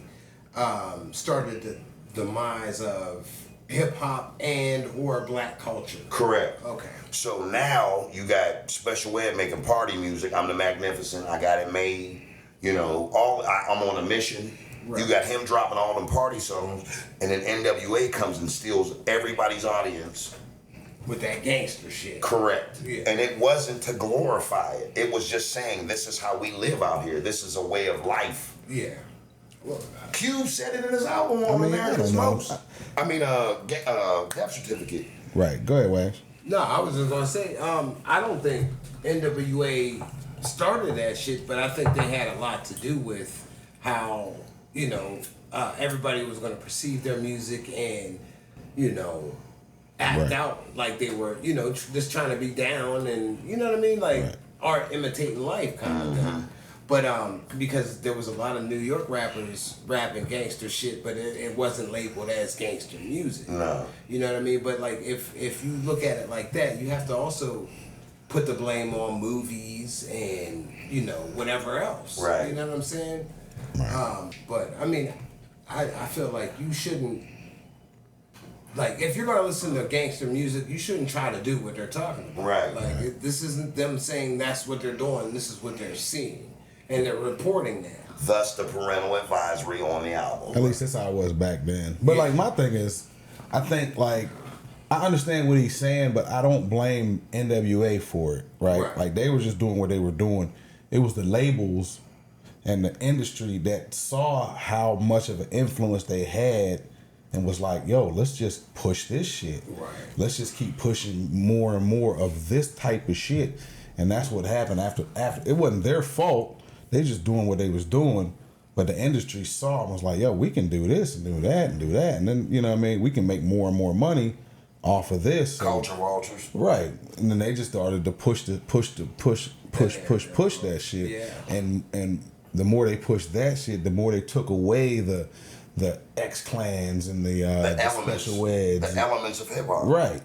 Speaker 2: started the demise of hip hop and or black culture.
Speaker 1: Correct.
Speaker 2: Okay.
Speaker 1: So now you got Special Ed making party music. I'm the Magnificent. I got it made. You know, I'm on a mission. Right. You got him dropping all them party songs, and then NWA comes and steals everybody's audience.
Speaker 2: With that gangster shit.
Speaker 1: Correct.
Speaker 2: Yeah.
Speaker 1: And it wasn't to glorify it. It was just saying, this is how we live out here. This is a way of life.
Speaker 2: Yeah. Well,
Speaker 1: Cube said it in his album on America's Most. Death Certificate.
Speaker 3: Right. Go ahead, Wash.
Speaker 2: No, I was just gonna say, I don't think NWA started that shit, but I think they had a lot to do with how, you know, everybody was gonna perceive their music and, you know, act out like they were, you know, just trying to be down and, you know what I mean? Like art imitating life kind of thing. But because there was a lot of New York rappers rapping gangster shit, but it wasn't labeled as gangster music.
Speaker 1: No.
Speaker 2: You know what I mean? But like if you look at it like that, you have to also put the blame on movies and, you know, whatever else.
Speaker 1: Right.
Speaker 2: You know what I'm saying?
Speaker 3: Right.
Speaker 2: But I mean, I feel like you shouldn't, like, if you're gonna listen to gangster music, you shouldn't try to do what they're talking about.
Speaker 1: Right.
Speaker 2: Like, this isn't them saying that's what they're doing. This is what they're seeing, and they're reporting that.
Speaker 1: Thus, the parental advisory on the album.
Speaker 3: At least that's how it was back then. But like my thing is, I think like I understand what he's saying, but I don't blame NWA for it. Right? Like they were just doing what they were doing. It was the labels and the industry that saw how much of an influence they had. And was like, yo, let's just push this shit.
Speaker 2: Right.
Speaker 3: Let's just keep pushing more and more of this type of shit. And that's what happened after it wasn't their fault. They just doing what they was doing. But the industry saw and was like, yo, we can do this and do that and do that. And then, you know what I mean, we can make more and more money off of this.
Speaker 1: Culture vultures.
Speaker 3: Right. And then they just started to push that shit.
Speaker 2: Yeah.
Speaker 3: And the more they pushed that shit, the more they took away the X-Clans and the
Speaker 1: elements,
Speaker 3: Special Eds.
Speaker 1: The elements of hip hop.
Speaker 3: Right.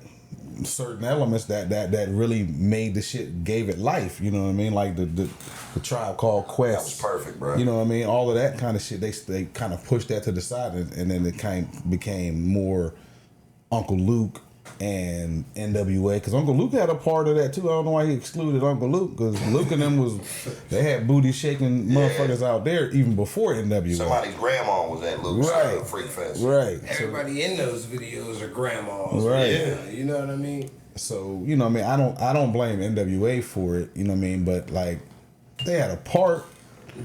Speaker 3: Certain elements that really made the shit, gave it life, you know what I mean? Like the Tribe Called Quest.
Speaker 1: That was perfect, bro.
Speaker 3: You know what I mean? All of that kind of shit, they kind of pushed that to the side, and then it became more Uncle Luke and NWA, because Uncle Luke had a part of that too. I don't know why he excluded Uncle Luke, because Luke and them they had booty shaking motherfuckers out there even before NWA.
Speaker 1: Somebody's grandma was at Luke's Freak Fest.
Speaker 3: Right.
Speaker 2: Everybody in those videos are grandmas.
Speaker 3: Right.
Speaker 2: Yeah. You know what I mean?
Speaker 3: So, you know what I mean? I don't blame NWA for it, you know what I mean? But like they had a part.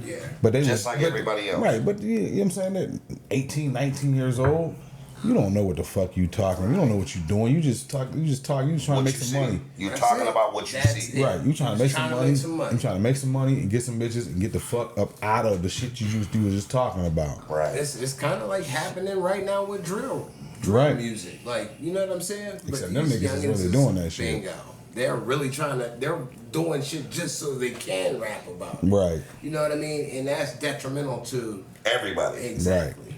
Speaker 2: Yeah.
Speaker 3: But they
Speaker 1: Just like everybody else.
Speaker 3: Right, but you know what I'm saying? They're 18, 19 years old. You don't know what the fuck you talking. You don't know what you doing. You just talk. You just trying to make some money.
Speaker 1: You're talking about what you see.
Speaker 3: Right. You trying to make some money. I'm trying to make some money and get some bitches and get the fuck up out of the shit you were just talking about.
Speaker 1: Right.
Speaker 2: It's kind of like happening right now with drill music. Like, you know what I'm saying?
Speaker 3: Except them niggas is really doing that shit.
Speaker 2: Bingo. They're really they're doing shit just so they can rap about it.
Speaker 3: Right.
Speaker 2: You know what I mean? And that's detrimental to
Speaker 1: everybody.
Speaker 2: Exactly. Right.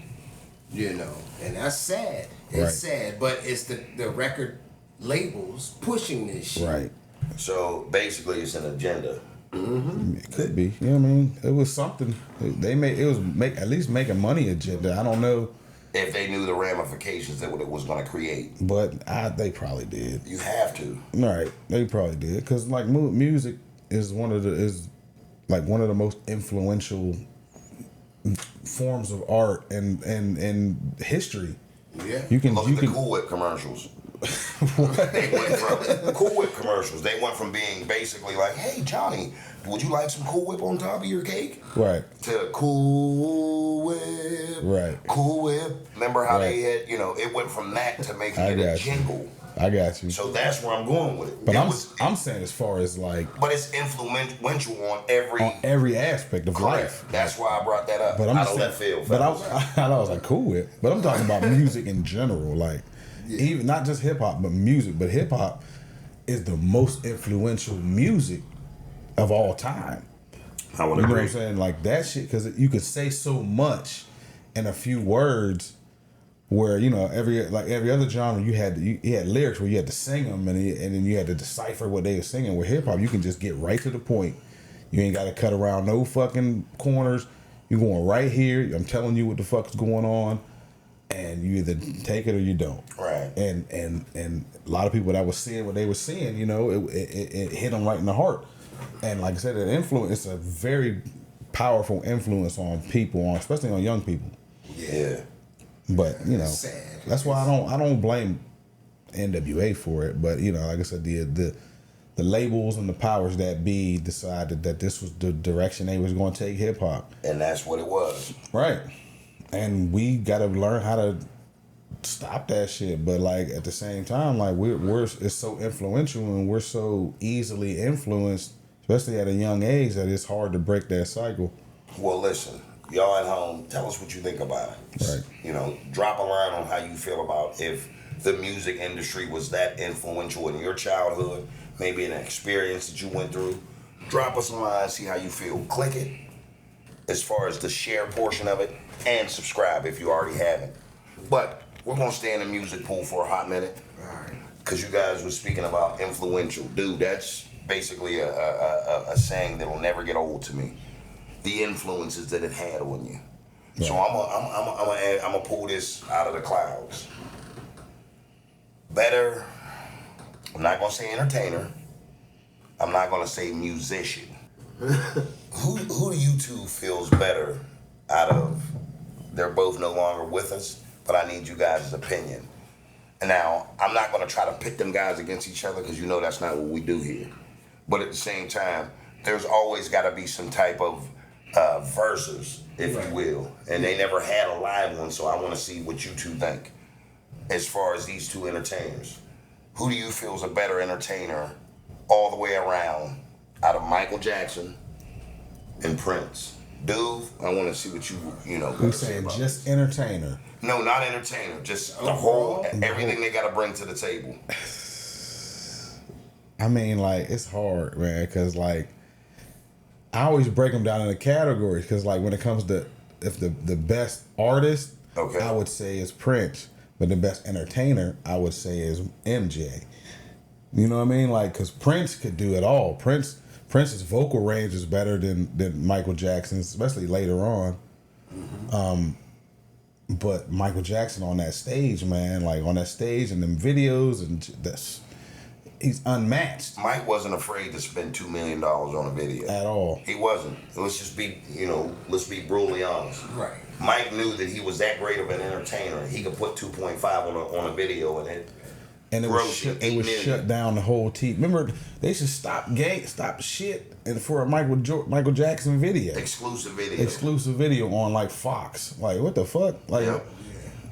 Speaker 2: You know, and that's sad. It's sad, but it's the record labels pushing this shit.
Speaker 3: Right.
Speaker 1: So basically, it's an agenda.
Speaker 3: Mm-hmm. It could be. You know what I mean? It was something. It was at least making money agenda. I don't know
Speaker 1: if they knew the ramifications that it was going to create.
Speaker 3: But they probably did.
Speaker 1: You have to.
Speaker 3: Right. They probably did, because like music is one of the most influential forms of art and history.
Speaker 2: Yeah.
Speaker 1: Look at the Cool Whip commercials. They went from Cool Whip commercials. They went from being basically like, "Hey Johnny, would you like some Cool Whip on top of your cake?"
Speaker 3: Right.
Speaker 1: To Cool Whip.
Speaker 3: Right.
Speaker 1: Cool Whip. Remember how they had, it went from that to making it a jingle.
Speaker 3: I got you.
Speaker 1: So that's where I'm going with it.
Speaker 3: But I'm saying as far as like.
Speaker 1: But it's influential on every
Speaker 3: aspect of life.
Speaker 1: That's why I brought that up.
Speaker 3: But I'm
Speaker 1: out
Speaker 3: just
Speaker 1: of left
Speaker 3: saying,
Speaker 1: field.
Speaker 3: But I was like cool with. But I'm talking about music in general, like even not just hip hop, but music. But hip hop is the most influential music of all time.
Speaker 1: I would
Speaker 3: agree. You know what I'm
Speaker 1: agree.
Speaker 3: saying? Like that shit, because you could say so much in a few words. Where every other genre you had lyrics where you had to sing them and then you had to decipher what they were singing. With hip hop you can just get right to the point. You ain't got to cut around no fucking corners. You're going right here. I'm telling you what the fuck is going on, and you either take it or you don't.
Speaker 1: Right.
Speaker 3: And a lot of people that was seeing what they were seeing, it hit them right in the heart. And like I said, it's a very powerful influence on people, especially on young people.
Speaker 1: Yeah.
Speaker 3: But
Speaker 2: sad.
Speaker 3: That's why I don't blame NWA for it. But like I said, the labels and the powers that be decided that this was the direction they was going to take hip hop,
Speaker 1: and that's what it was.
Speaker 3: Right. And we got to learn how to stop that shit. But like at the same time, like we're it's so influential and we're so easily influenced, especially at a young age, that it's hard to break that cycle.
Speaker 1: Well, listen. Y'all at home, tell us what you think about it.
Speaker 3: Right.
Speaker 1: Drop a line on how you feel about if the music industry was that influential in your childhood, maybe an experience that you went through. Drop us a line, see how you feel. Click it as far as the share portion of it, and subscribe if you already haven't. But we're going to stay in the music pool for a hot minute.
Speaker 2: All right.
Speaker 1: Because you guys were speaking about influential. Dude, that's basically a saying that'll never get old to me. The influences that it had on you. Yeah. So I'm gonna pull this out of the clouds. Better. I'm not gonna say entertainer. I'm not gonna say musician. Who do you two feels better out of? They're both no longer with us, but I need you guys' opinion. And now I'm not gonna try to pit them guys against each other because that's not what we do here. But at the same time, there's always got to be some type of verses, if you will, and they never had a live one, so I want to see what you two think as far as these two entertainers. Who do you feel is a better entertainer all the way around out of Michael Jackson and Prince? Dude, I want to see what you know.
Speaker 3: Who's saying just entertainer?
Speaker 1: No, not entertainer, just the whole, everything they got to bring to the table.
Speaker 3: I mean, like, it's hard, man, because like I always break them down into categories because, like, when it comes to if the best artist, I would say is Prince, but the best entertainer, I would say is MJ. You know what I mean? Like, because Prince could do it all. Prince's vocal range is better than Michael Jackson's, especially later on. Mm-hmm. But Michael Jackson on that stage, man, like on that stage and them videos, and he's unmatched.
Speaker 1: Mike wasn't afraid to spend $2 million on a video.
Speaker 3: At all.
Speaker 1: He wasn't. Let's just be, let's be brutally honest.
Speaker 2: Right.
Speaker 1: Mike knew that he was that great of an entertainer. He could put 2.5 on a video and
Speaker 3: it was shut down the whole team. Remember, they should stop shit and for a Michael Jackson video.
Speaker 1: Exclusive video
Speaker 3: on like Fox. Like, what the fuck? Like,
Speaker 1: yep.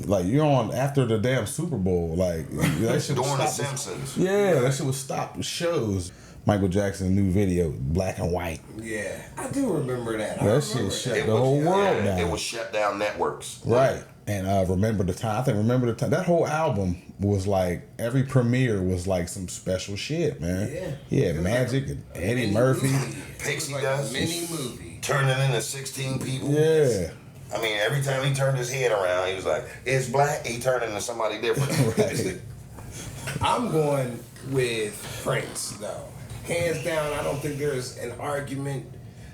Speaker 3: Like, you're on after the damn Super Bowl. Like, that shit
Speaker 1: during the Simpsons.
Speaker 3: That shit would stop the shows. Michael Jackson's new video, black and white.
Speaker 2: Yeah, I do remember that.
Speaker 3: That shit shut the whole world down.
Speaker 1: It was shut down networks.
Speaker 3: Right. And Remember the Time. I think Remember the Time. That whole album was like, every premiere was like some special shit, man.
Speaker 2: Yeah.
Speaker 3: He had Magic and Eddie Murphy.
Speaker 1: Pixie
Speaker 2: like
Speaker 1: Dust.
Speaker 2: A mini movie.
Speaker 1: Turning into 16 people.
Speaker 3: Yeah.
Speaker 1: I mean, every time he turned his head around, he was like, it's black. He turned into somebody different.
Speaker 3: Right.
Speaker 2: I'm going with Prince, though. Hands down, I don't think there's an argument.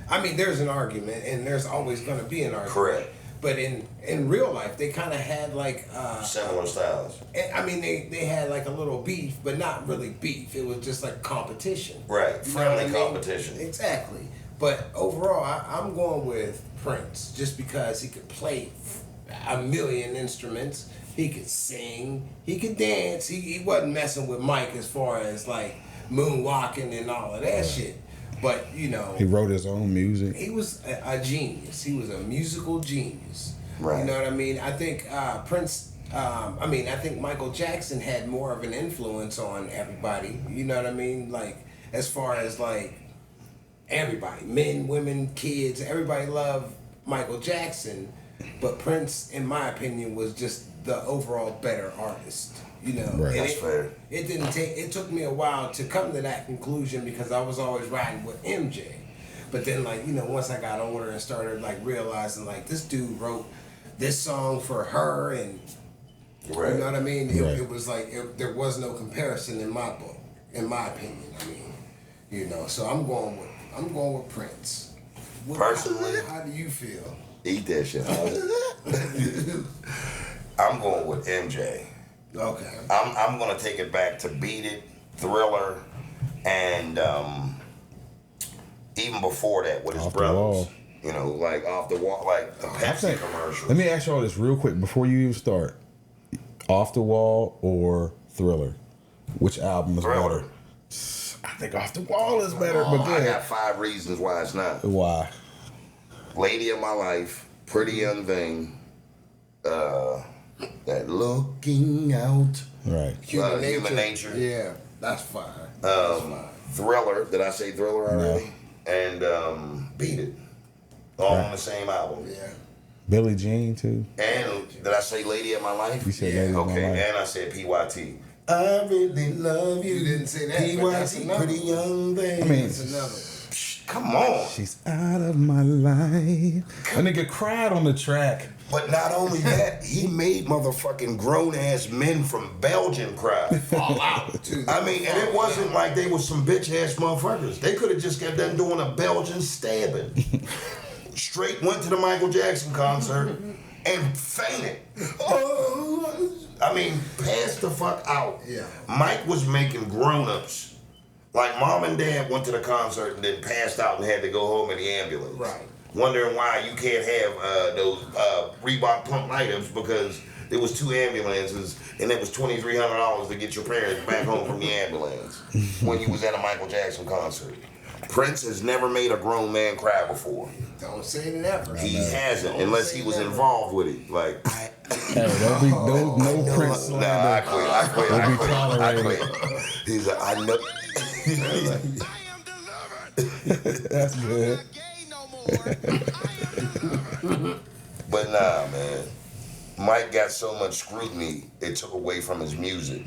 Speaker 2: I mean, there's an argument, and there's always going to be an argument.
Speaker 1: Correct.
Speaker 2: But in real life, they kind of had like
Speaker 1: similar styles.
Speaker 2: I mean, they had like a little beef, but not really beef. It was just like competition.
Speaker 1: Right, friendly competition.
Speaker 2: Exactly. But overall, I'm going with Prince just because he could play a million instruments. He could sing. He could dance. He wasn't messing with Mike as far as like moonwalking and all of that shit. But, you know,
Speaker 3: he wrote his own music.
Speaker 2: He was a genius. He was a musical genius.
Speaker 1: Right.
Speaker 2: You know what I mean? I think Prince I mean, I think Michael Jackson had more of an influence on everybody. You know what I mean? Like, as far as like everybody, men, women, kids, everybody loved Michael Jackson. But Prince, in my opinion, was just the overall better artist. You know,
Speaker 3: Right.
Speaker 2: And
Speaker 1: That's fair.
Speaker 2: It didn't take. It took me a while to come to that conclusion because I was always riding with MJ. But then, like, you know, once I got older and started like realizing like this dude wrote this song for her, and
Speaker 1: Right.
Speaker 2: you know what I mean.
Speaker 3: Right.
Speaker 2: It was like there was no comparison in my book, in my opinion. I mean, you know. So I'm going with Prince.
Speaker 1: Personally,
Speaker 2: How do you feel?
Speaker 1: Eat that shit. I'm going with MJ.
Speaker 2: Okay.
Speaker 1: I'm gonna take it back to Beat It, Thriller, and even before that with his
Speaker 3: Off the
Speaker 1: brothers.
Speaker 3: Wall.
Speaker 1: You know, like Off the Wall, like the
Speaker 3: I
Speaker 1: Pepsi
Speaker 3: think,
Speaker 1: commercials.
Speaker 3: let me ask y'all this real quick before you even start. Off the Wall or Thriller? Which album is
Speaker 1: Thriller.
Speaker 3: better? I think Off the Wall is better, but
Speaker 1: I
Speaker 3: good.
Speaker 1: got 5 reasons why it's not.
Speaker 3: Why?
Speaker 1: Lady of My Life, Pretty Young Thing, that Looking Out,
Speaker 3: Right.
Speaker 1: Human Nature.
Speaker 2: Yeah, that's fire.
Speaker 1: Thriller. Did I say Thriller already? And Beat It. All on the same album.
Speaker 2: Yeah.
Speaker 3: Billie Jean too.
Speaker 1: And did I say Lady of My Life?
Speaker 3: You said Lady of My
Speaker 1: Okay,
Speaker 3: Life.
Speaker 1: and I said PYT. I really love you.
Speaker 2: You didn't say that, but that's
Speaker 1: PYT,
Speaker 2: another
Speaker 1: Pretty
Speaker 2: one.
Speaker 1: Young Thing.
Speaker 3: I mean,
Speaker 2: That's another one.
Speaker 1: Come on.
Speaker 3: she's out of my life. A nigga cried on the track.
Speaker 1: But not only that, he made motherfucking grown ass men from Belgium cry.
Speaker 2: Fall out, too.
Speaker 1: I mean, and it wasn't like they was some bitch ass motherfuckers. They could have just got done doing a Belgian stabbing. Straight went to the Michael Jackson concert and fainted. Oh, I mean, passed the fuck out.
Speaker 2: Yeah.
Speaker 1: Mike was making grown-ups. Like mom and dad went to the concert and then passed out and had to go home in the ambulance.
Speaker 2: Right.
Speaker 1: Wondering why you can't have those Reebok pump items because there was 2 ambulances and it was $2,300 to get your parents back home from the ambulance when you was at a Michael Jackson concert. Prince has never made a grown man cry before.
Speaker 2: Don't say it ever.
Speaker 1: He hasn't,
Speaker 2: Don't
Speaker 1: unless
Speaker 2: say
Speaker 1: he was
Speaker 2: never.
Speaker 1: involved with it. Like,
Speaker 3: Hey, don't be no Prince
Speaker 1: nah, I
Speaker 3: slander.
Speaker 1: quit. I quit.
Speaker 3: Don't
Speaker 1: I
Speaker 3: be
Speaker 1: quit. I
Speaker 3: tolerated.
Speaker 1: quit. He's like, I know.
Speaker 3: That's good.
Speaker 1: But nah, man. Mike got so much scrutiny, it took away from his music.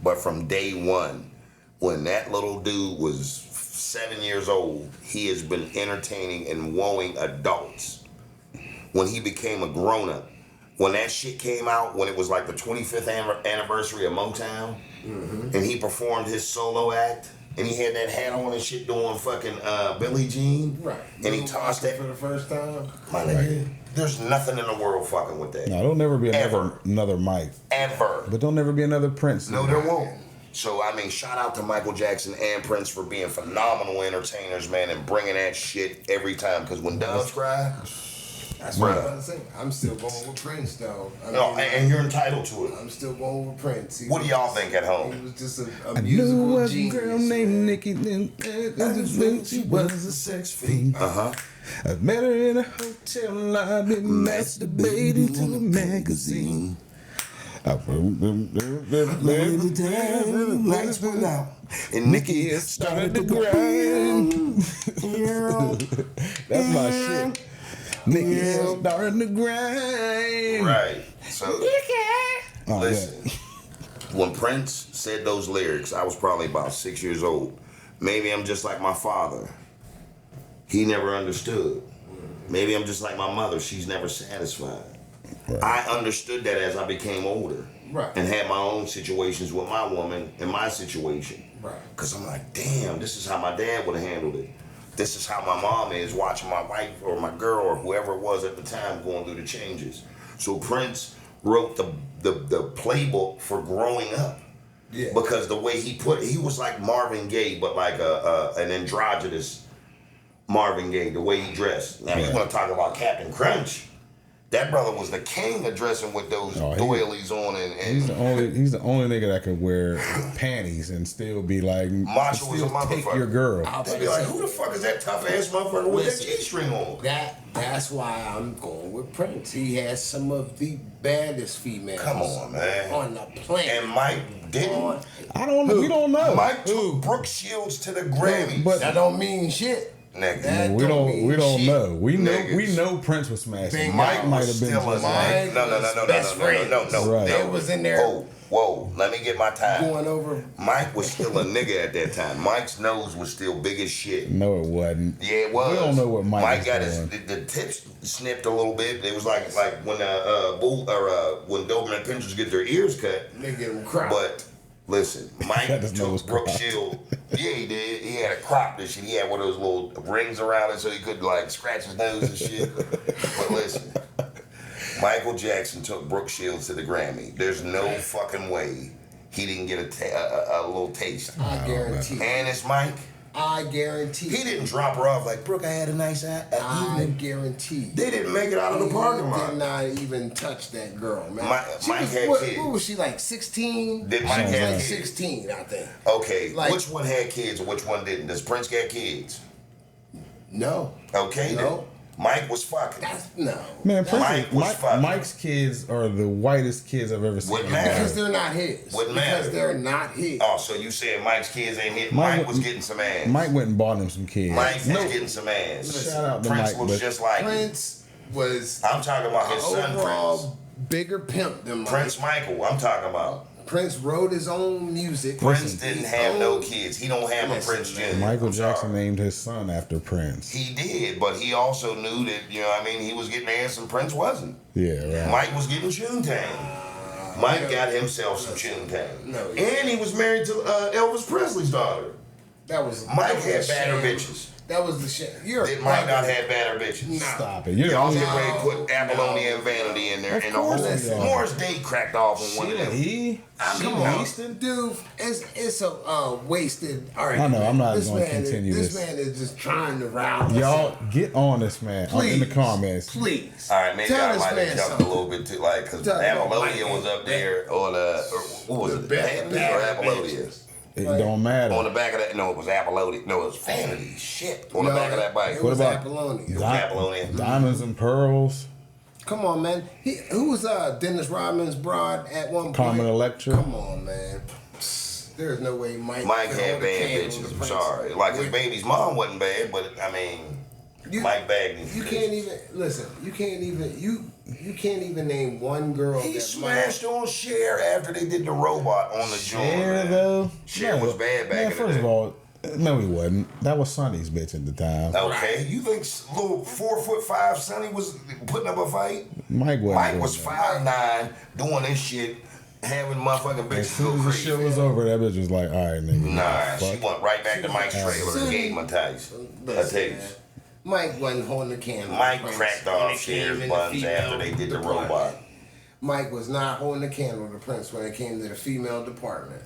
Speaker 1: But from day one, when that little dude was 7 years old, he has been entertaining and wooing adults. When he became a grown-up, when that shit came out, when it was like the 25th anniversary of Motown, and he performed his solo act, and he had that hat on and shit doing fucking Billie Jean,
Speaker 2: Right.
Speaker 1: and he tossed that
Speaker 2: for the first time.
Speaker 1: my nigga, there's nothing in the world fucking with that.
Speaker 3: No, there'll never be
Speaker 1: Ever.
Speaker 3: another Mike.
Speaker 1: Ever.
Speaker 3: But there'll never be another Prince.
Speaker 1: No, there won't. So, I mean, shout out to Michael Jackson and Prince for being phenomenal entertainers, man, and bringing that shit every time. Because when doves cry,
Speaker 2: That's what I'm
Speaker 1: Bruh.
Speaker 2: about to say. I'm still going with Prince, though. I
Speaker 1: no,
Speaker 2: mean,
Speaker 1: and you're entitled to it.
Speaker 2: I'm still going with Prince.
Speaker 1: What do y'all think at
Speaker 2: He
Speaker 1: home?
Speaker 2: was just a
Speaker 3: I
Speaker 2: musical
Speaker 3: knew a
Speaker 2: genius.
Speaker 3: girl named
Speaker 2: man.
Speaker 3: Nikki. She was a sex fiend.
Speaker 1: Uh-huh.
Speaker 3: I met her in a hotel lobby, masturbating to a magazine.
Speaker 1: Lights went out. And Nikki
Speaker 3: started to grind. That's my shit. Nikki started to grind.
Speaker 1: Right. So,
Speaker 3: Oh,
Speaker 1: listen. When Prince said those lyrics, I was probably about 6 years old. Maybe I'm just like my father. He never understood. Maybe I'm just like my mother. She's never satisfied.
Speaker 3: Right.
Speaker 1: I understood that as I became older.
Speaker 2: Right.
Speaker 1: And had my own situations with my woman and my situation.
Speaker 2: Right.
Speaker 1: Because I'm like, damn, this is how my dad would have handled it. This is how my mom is watching my wife or my girl or whoever it was at the time going through the changes. So Prince wrote the playbook for growing up.
Speaker 2: Yeah.
Speaker 1: Because the way he was like Marvin Gaye, but like an androgynous Marvin Gaye, the way he dressed. Now, you want to talk about Captain Crunch. That brother was the king of dressing with those doilies on, and
Speaker 3: he's the only nigga that could wear panties and still be like
Speaker 1: macho as a motherfucker.
Speaker 3: Take your girl.
Speaker 1: They be like, who the fuck is that tough ass motherfucker with that G-string on?
Speaker 2: That's why I'm going with Prince. He has some of the baddest females.
Speaker 1: Come on, man.
Speaker 2: On the planet.
Speaker 1: And Mike didn't.
Speaker 3: I don't know. We don't know.
Speaker 1: Mike took Brooke Shields to the Grammys.
Speaker 2: But that don't mean shit.
Speaker 1: Nigga.
Speaker 3: We don't know. We
Speaker 1: Niggas.
Speaker 3: know Prince was smashing.
Speaker 1: Mike
Speaker 3: might
Speaker 1: was
Speaker 3: have been
Speaker 1: still a no.
Speaker 2: They was in there.
Speaker 1: Whoa, let me get my time.
Speaker 2: Going over.
Speaker 1: Mike was still a nigga at that time. Mike's nose was still big as shit.
Speaker 3: No, it wasn't.
Speaker 1: Yeah, it was.
Speaker 3: We don't know what Mike
Speaker 1: got
Speaker 3: doing.
Speaker 1: the tips snipped a little bit. It was like when when Doberman Pinschers get their ears cut.
Speaker 2: They get them cropped.
Speaker 1: But listen, Mike took Brooke Shield. Yeah, he did. He had a crop and shit. He had one of those little rings around it so he could like scratch his nose and shit. But listen, Michael Jackson took Brooke Shields to the Grammy. There's no fucking way he didn't get a little taste.
Speaker 2: I guarantee.
Speaker 1: And it's Mike.
Speaker 2: I guarantee.
Speaker 1: He didn't drop her off like, Brooke, I had a nice evening.
Speaker 2: I guarantee.
Speaker 1: They didn't make it out of the parking lot.
Speaker 2: Did not even touch that girl, man.
Speaker 1: Mike had kids.
Speaker 2: What was she, like 16?
Speaker 1: Did Mike have kids?
Speaker 2: 16, I think.
Speaker 1: Okay,
Speaker 2: like,
Speaker 1: which one had kids and which one didn't? Does Prince get kids?
Speaker 2: No.
Speaker 1: Okay,
Speaker 2: no.
Speaker 1: Then. Mike was fucking.
Speaker 2: No.
Speaker 3: Man,
Speaker 1: fucking.
Speaker 3: Mike's kids are the whitest kids I've ever seen.
Speaker 1: Wouldn't matter.
Speaker 2: Because they're not his.
Speaker 1: Wouldn't matter.
Speaker 2: Because they're not his.
Speaker 1: Oh, so you said Mike's kids ain't hit. Mike was getting some ass.
Speaker 3: Mike went and bought him some kids.
Speaker 1: Mike was getting some ass.
Speaker 3: Shout out to
Speaker 1: Prince
Speaker 3: Mike,
Speaker 1: was just like
Speaker 2: Prince was.
Speaker 1: I'm talking about his son Prince.
Speaker 2: Bigger pimp than Mike.
Speaker 1: Prince Michael, I'm talking about.
Speaker 2: Prince wrote his own music.
Speaker 1: Prince didn't have no kids. He don't have a Prince Jr.
Speaker 3: Michael Jackson named his son after Prince.
Speaker 1: He did, but he also knew that, you know what I mean, he was getting ass and Prince wasn't.
Speaker 3: Yeah, right.
Speaker 1: Mike was getting Choontang. Mike got himself some Choontang.
Speaker 2: No,
Speaker 1: and he was married to Elvis Presley's daughter. Mike had badder bitches.
Speaker 2: That was the shit.
Speaker 1: Did Mike not have badder bitches?
Speaker 2: No.
Speaker 3: Stop it.
Speaker 1: Y'all get ready to put Apollonia and Vanity in there. And the whole Morris Day cracked off on one of them.
Speaker 2: Come on, dude. It's a wasted. All right,
Speaker 3: I know. I'm not going to continue this.
Speaker 2: This man is just trying to rile.
Speaker 3: Y'all get on this man.
Speaker 2: Please,
Speaker 3: in the comments.
Speaker 2: Please.
Speaker 1: All right, maybe I might have jumped a little bit too, like, because Apollonia was up there on what was it? Vanity or Apollonia?
Speaker 3: It don't matter.
Speaker 1: On the back of that, no, it was Apollonia. No, it was Vanity. Shit. On the back of that bike.
Speaker 2: What about Apollonia?
Speaker 1: It was Apollonia.
Speaker 3: Diamonds and Pearls.
Speaker 2: Come on, man. Who was Dennis Rodman's broad at one point?
Speaker 3: Carmen Electra.
Speaker 2: Come on, man. There's no way Mike
Speaker 1: had bad bitches. I'm sorry. Like his baby's mom wasn't bad, but I mean, Mike bagged him.
Speaker 2: You can't even listen. You can't even name one girl.
Speaker 1: He smashed on Cher after they did the robot on the joint.
Speaker 3: Cher though.
Speaker 1: Cher was bad back in the day.
Speaker 3: First of all, no, he wasn't. That was Sonny's bitch at the time.
Speaker 1: Okay, you think little 4'5" Sonny was putting up a fight?
Speaker 3: Mike
Speaker 1: was 5'9", doing this shit, having motherfucking bitches
Speaker 3: as soon
Speaker 1: go
Speaker 3: as the
Speaker 1: crazy.
Speaker 3: shit was over, that bitch was like, all right, nigga.
Speaker 1: Nah, she went right back to Mike's trailer and gave him a taste. I tell you.
Speaker 2: Mike wasn't holding the camera.
Speaker 1: Mike cracked off Cher's buns after they did the robot.
Speaker 2: Mike was not holding the candle to Prince when it came to the female department.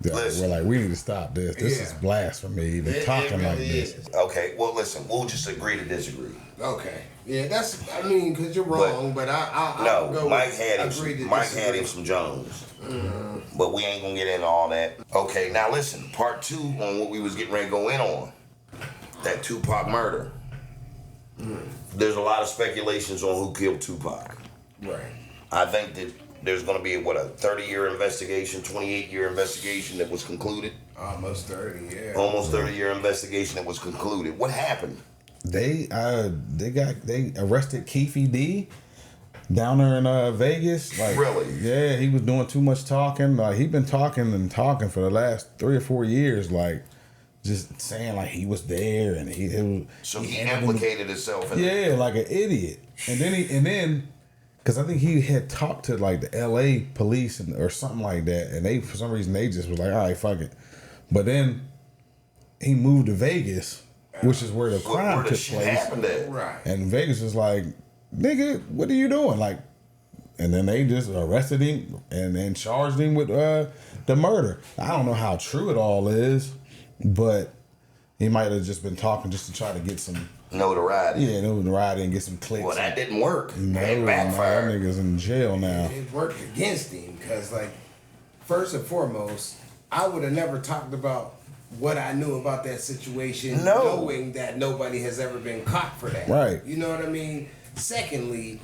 Speaker 3: Yeah, we're like, we need to stop this. This is blasphemy, even talking like this.
Speaker 1: Okay, well, listen, we'll just agree to disagree.
Speaker 2: Okay. Yeah, because you're wrong, but I'll go
Speaker 1: Mike had him some Jones. Mm-hmm. But we ain't going to get into all that. Okay, now listen, part 2 on what we was getting ready to go in on. That Tupac murder. There's a lot of speculations on who killed Tupac.
Speaker 2: Right.
Speaker 1: I think that there's going to be a 30-year investigation, 28-year investigation that was concluded.
Speaker 2: Almost 30, yeah.
Speaker 1: Almost 30-year investigation that was concluded. What happened?
Speaker 3: They arrested Keefe D down there in Vegas. Like,
Speaker 1: really?
Speaker 3: Yeah, he was doing too much talking. Like, he'd been talking for the last 3 or 4 years. Like, just saying like he was there and he
Speaker 1: implicated himself in it.
Speaker 3: Yeah, like an idiot. And then because I think he had talked to like the LA police or something like that, and they for some reason they just was like, all right, fuck it. But then he moved to Vegas, which is where the crime took place.
Speaker 1: Happened at.
Speaker 2: Right.
Speaker 3: And Vegas was like, nigga, what are you doing? Like, and then they just arrested him and then charged him with the murder. I don't know how true it all is. But He might have just been talking just to try to get some
Speaker 1: notoriety.
Speaker 3: Yeah, notoriety and get some clicks.
Speaker 1: Well, that didn't work.
Speaker 3: No,
Speaker 1: it
Speaker 3: that
Speaker 1: backfired.
Speaker 3: nigga's in jail now.
Speaker 2: It worked against him because, like, first and foremost, I would have never talked about what I knew about that situation, knowing that nobody has ever been caught for that.
Speaker 3: Right.
Speaker 2: You know what I mean? Secondly,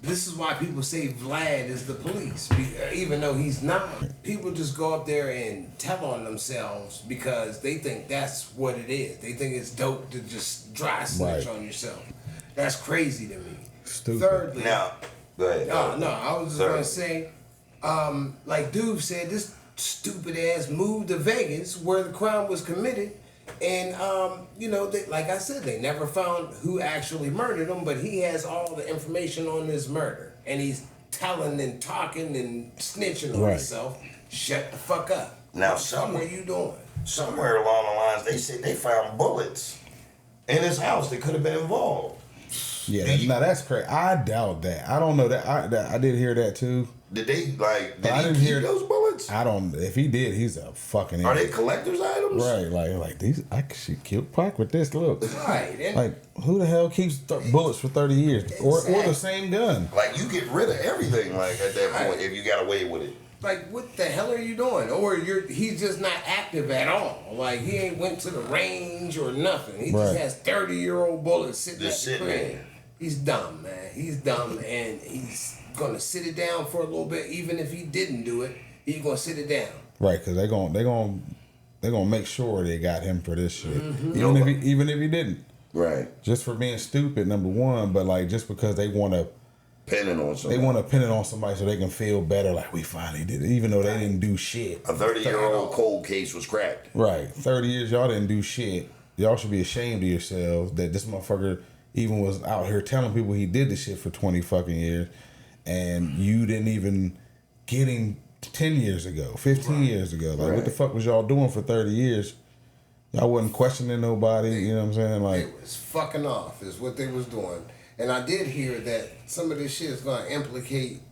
Speaker 2: this is why people say Vlad is the police, even though he's not. People just go up there and tell on themselves because they think that's what it is. They think it's dope to just dry snitch on yourself. That's crazy to me.
Speaker 3: Stupid.
Speaker 2: Thirdly,
Speaker 1: Now, go ahead.
Speaker 2: no, I was just gonna say, like Dude said, this stupid ass moved to Vegas where the crime was committed. And, you know, like I said, they never found who actually murdered him, but he has all the information on this murder. And he's telling and talking and snitching on himself. Shut the fuck up.
Speaker 1: Now,
Speaker 2: what are you doing?
Speaker 1: Somewhere along the lines, they said they found bullets in his house that could have been involved.
Speaker 3: Yeah, now that's crazy. I doubt that. I don't know that. I did hear that too.
Speaker 1: Did they Did
Speaker 3: I
Speaker 1: he
Speaker 3: didn't
Speaker 1: keep
Speaker 3: hear
Speaker 1: those bullets?
Speaker 3: I don't. If he did, he's a fucking.
Speaker 1: Are
Speaker 3: idiot.
Speaker 1: they collector's items?
Speaker 3: Right, like these. I should kill Pac with this. Look,
Speaker 2: Right. And
Speaker 3: like who the hell keeps bullets for 30 years, or the same gun?
Speaker 1: Like you get rid of everything. Like at that point, if you got away with it.
Speaker 2: like, what the hell are you doing? Or he's just not active at all. Like, he ain't went to the range or nothing. He just has 30-year-old bullets sitting at the crib. He's dumb, man. He's dumb, and he's gonna sit it down for a little bit. Even if he didn't do it, he's gonna sit it down.
Speaker 3: Right, because they're gonna make sure they got him for this shit,
Speaker 2: Mm-hmm.
Speaker 3: even if he didn't.
Speaker 1: Right.
Speaker 3: Just for being stupid, number one, but like just because they want to
Speaker 1: pin it on somebody.
Speaker 3: They want to pin it on somebody so they can feel better, like we finally did it, even though they didn't do shit.
Speaker 1: A 30-year-old cold case was cracked.
Speaker 3: Right, 30 years y'all didn't do shit. Y'all should be ashamed of yourselves that this motherfucker even was out here telling people he did this shit for 20 fucking years, and you didn't even get him 10 years ago, 15 years ago. Like, what the fuck was y'all doing for 30 years? Y'all wasn't questioning nobody, you know what I'm saying? Like,
Speaker 2: it was fucking off is what they was doing. And I did hear that some of this shit is going to implicate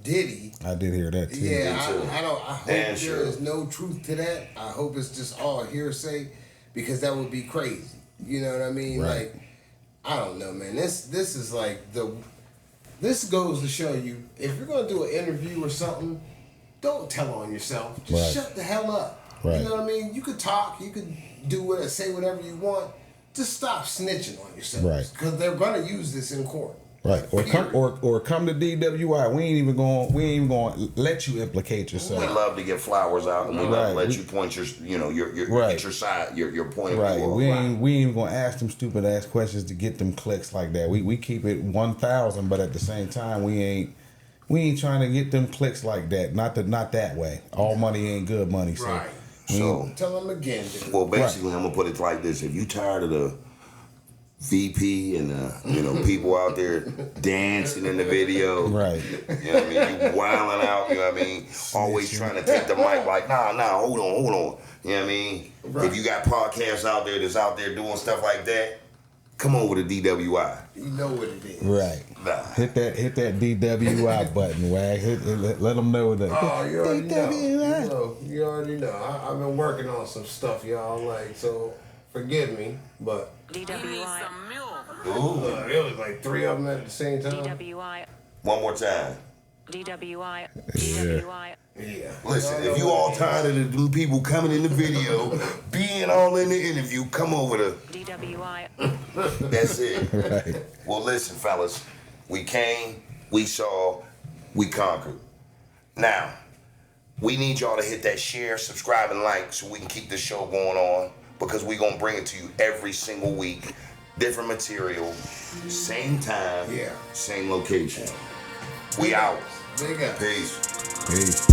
Speaker 2: Diddy.
Speaker 3: I did hear that too.
Speaker 2: Yeah, I hope there is no truth to that. I hope it's just all hearsay, because that would be crazy. You know what I mean?
Speaker 3: Right.
Speaker 2: Like, I don't know, man. This is like this goes to show you, if you're gonna do an interview or something, don't tell on yourself. Just shut the hell up.
Speaker 3: Right.
Speaker 2: You know what I mean? You could talk, you could say whatever you want. Just stop snitching on yourself.
Speaker 3: Right.
Speaker 2: Because they're gonna use this in court.
Speaker 3: Right, or come to DWI. We ain't even going to let you implicate yourself.
Speaker 1: We love to get flowers out, and we love to let you point your get your side, your point of view.
Speaker 3: We ain't even going to ask them stupid ass questions to get them clicks like that. We keep it 1,000, but at the same time, we ain't trying to get them clicks like that. Not that way. All money ain't good money. So
Speaker 2: right.
Speaker 1: So
Speaker 2: tell them again. Dude.
Speaker 1: Well, basically, I'm gonna put it like this: if you tired of the VP and people out there dancing in the video,
Speaker 3: right?
Speaker 1: You know what I mean? You wilding out, you know what I mean? Always trying to take the mic, like, nah, hold on. You know what I mean? Right. If you got podcasts out there that's out there doing stuff like that, come over to DWI.
Speaker 2: You know what it is,
Speaker 3: right?
Speaker 1: Nah.
Speaker 3: Hit that DWI button, Wag. Let them know that.
Speaker 2: Oh, you already know. You already know. I've been working on some stuff, y'all. Like, so forgive me, but
Speaker 4: DWI.
Speaker 1: Ooh.
Speaker 2: It was like 3 of them at the same time.
Speaker 4: DWI.
Speaker 1: One more time.
Speaker 4: DWI. DWI.
Speaker 2: Yeah.
Speaker 1: Listen, if you all tired of the people coming in the video, being all in the interview, come over to
Speaker 4: DWI.
Speaker 1: That's it.
Speaker 3: Right.
Speaker 1: Well, listen, fellas. We came, we saw, we conquered. Now, we need y'all to hit that share, subscribe, and like so we can keep this show going on, because we're going to bring it to you every single week. Different material, same time, same location. We out.
Speaker 2: Big up.
Speaker 1: Peace.
Speaker 3: Peace.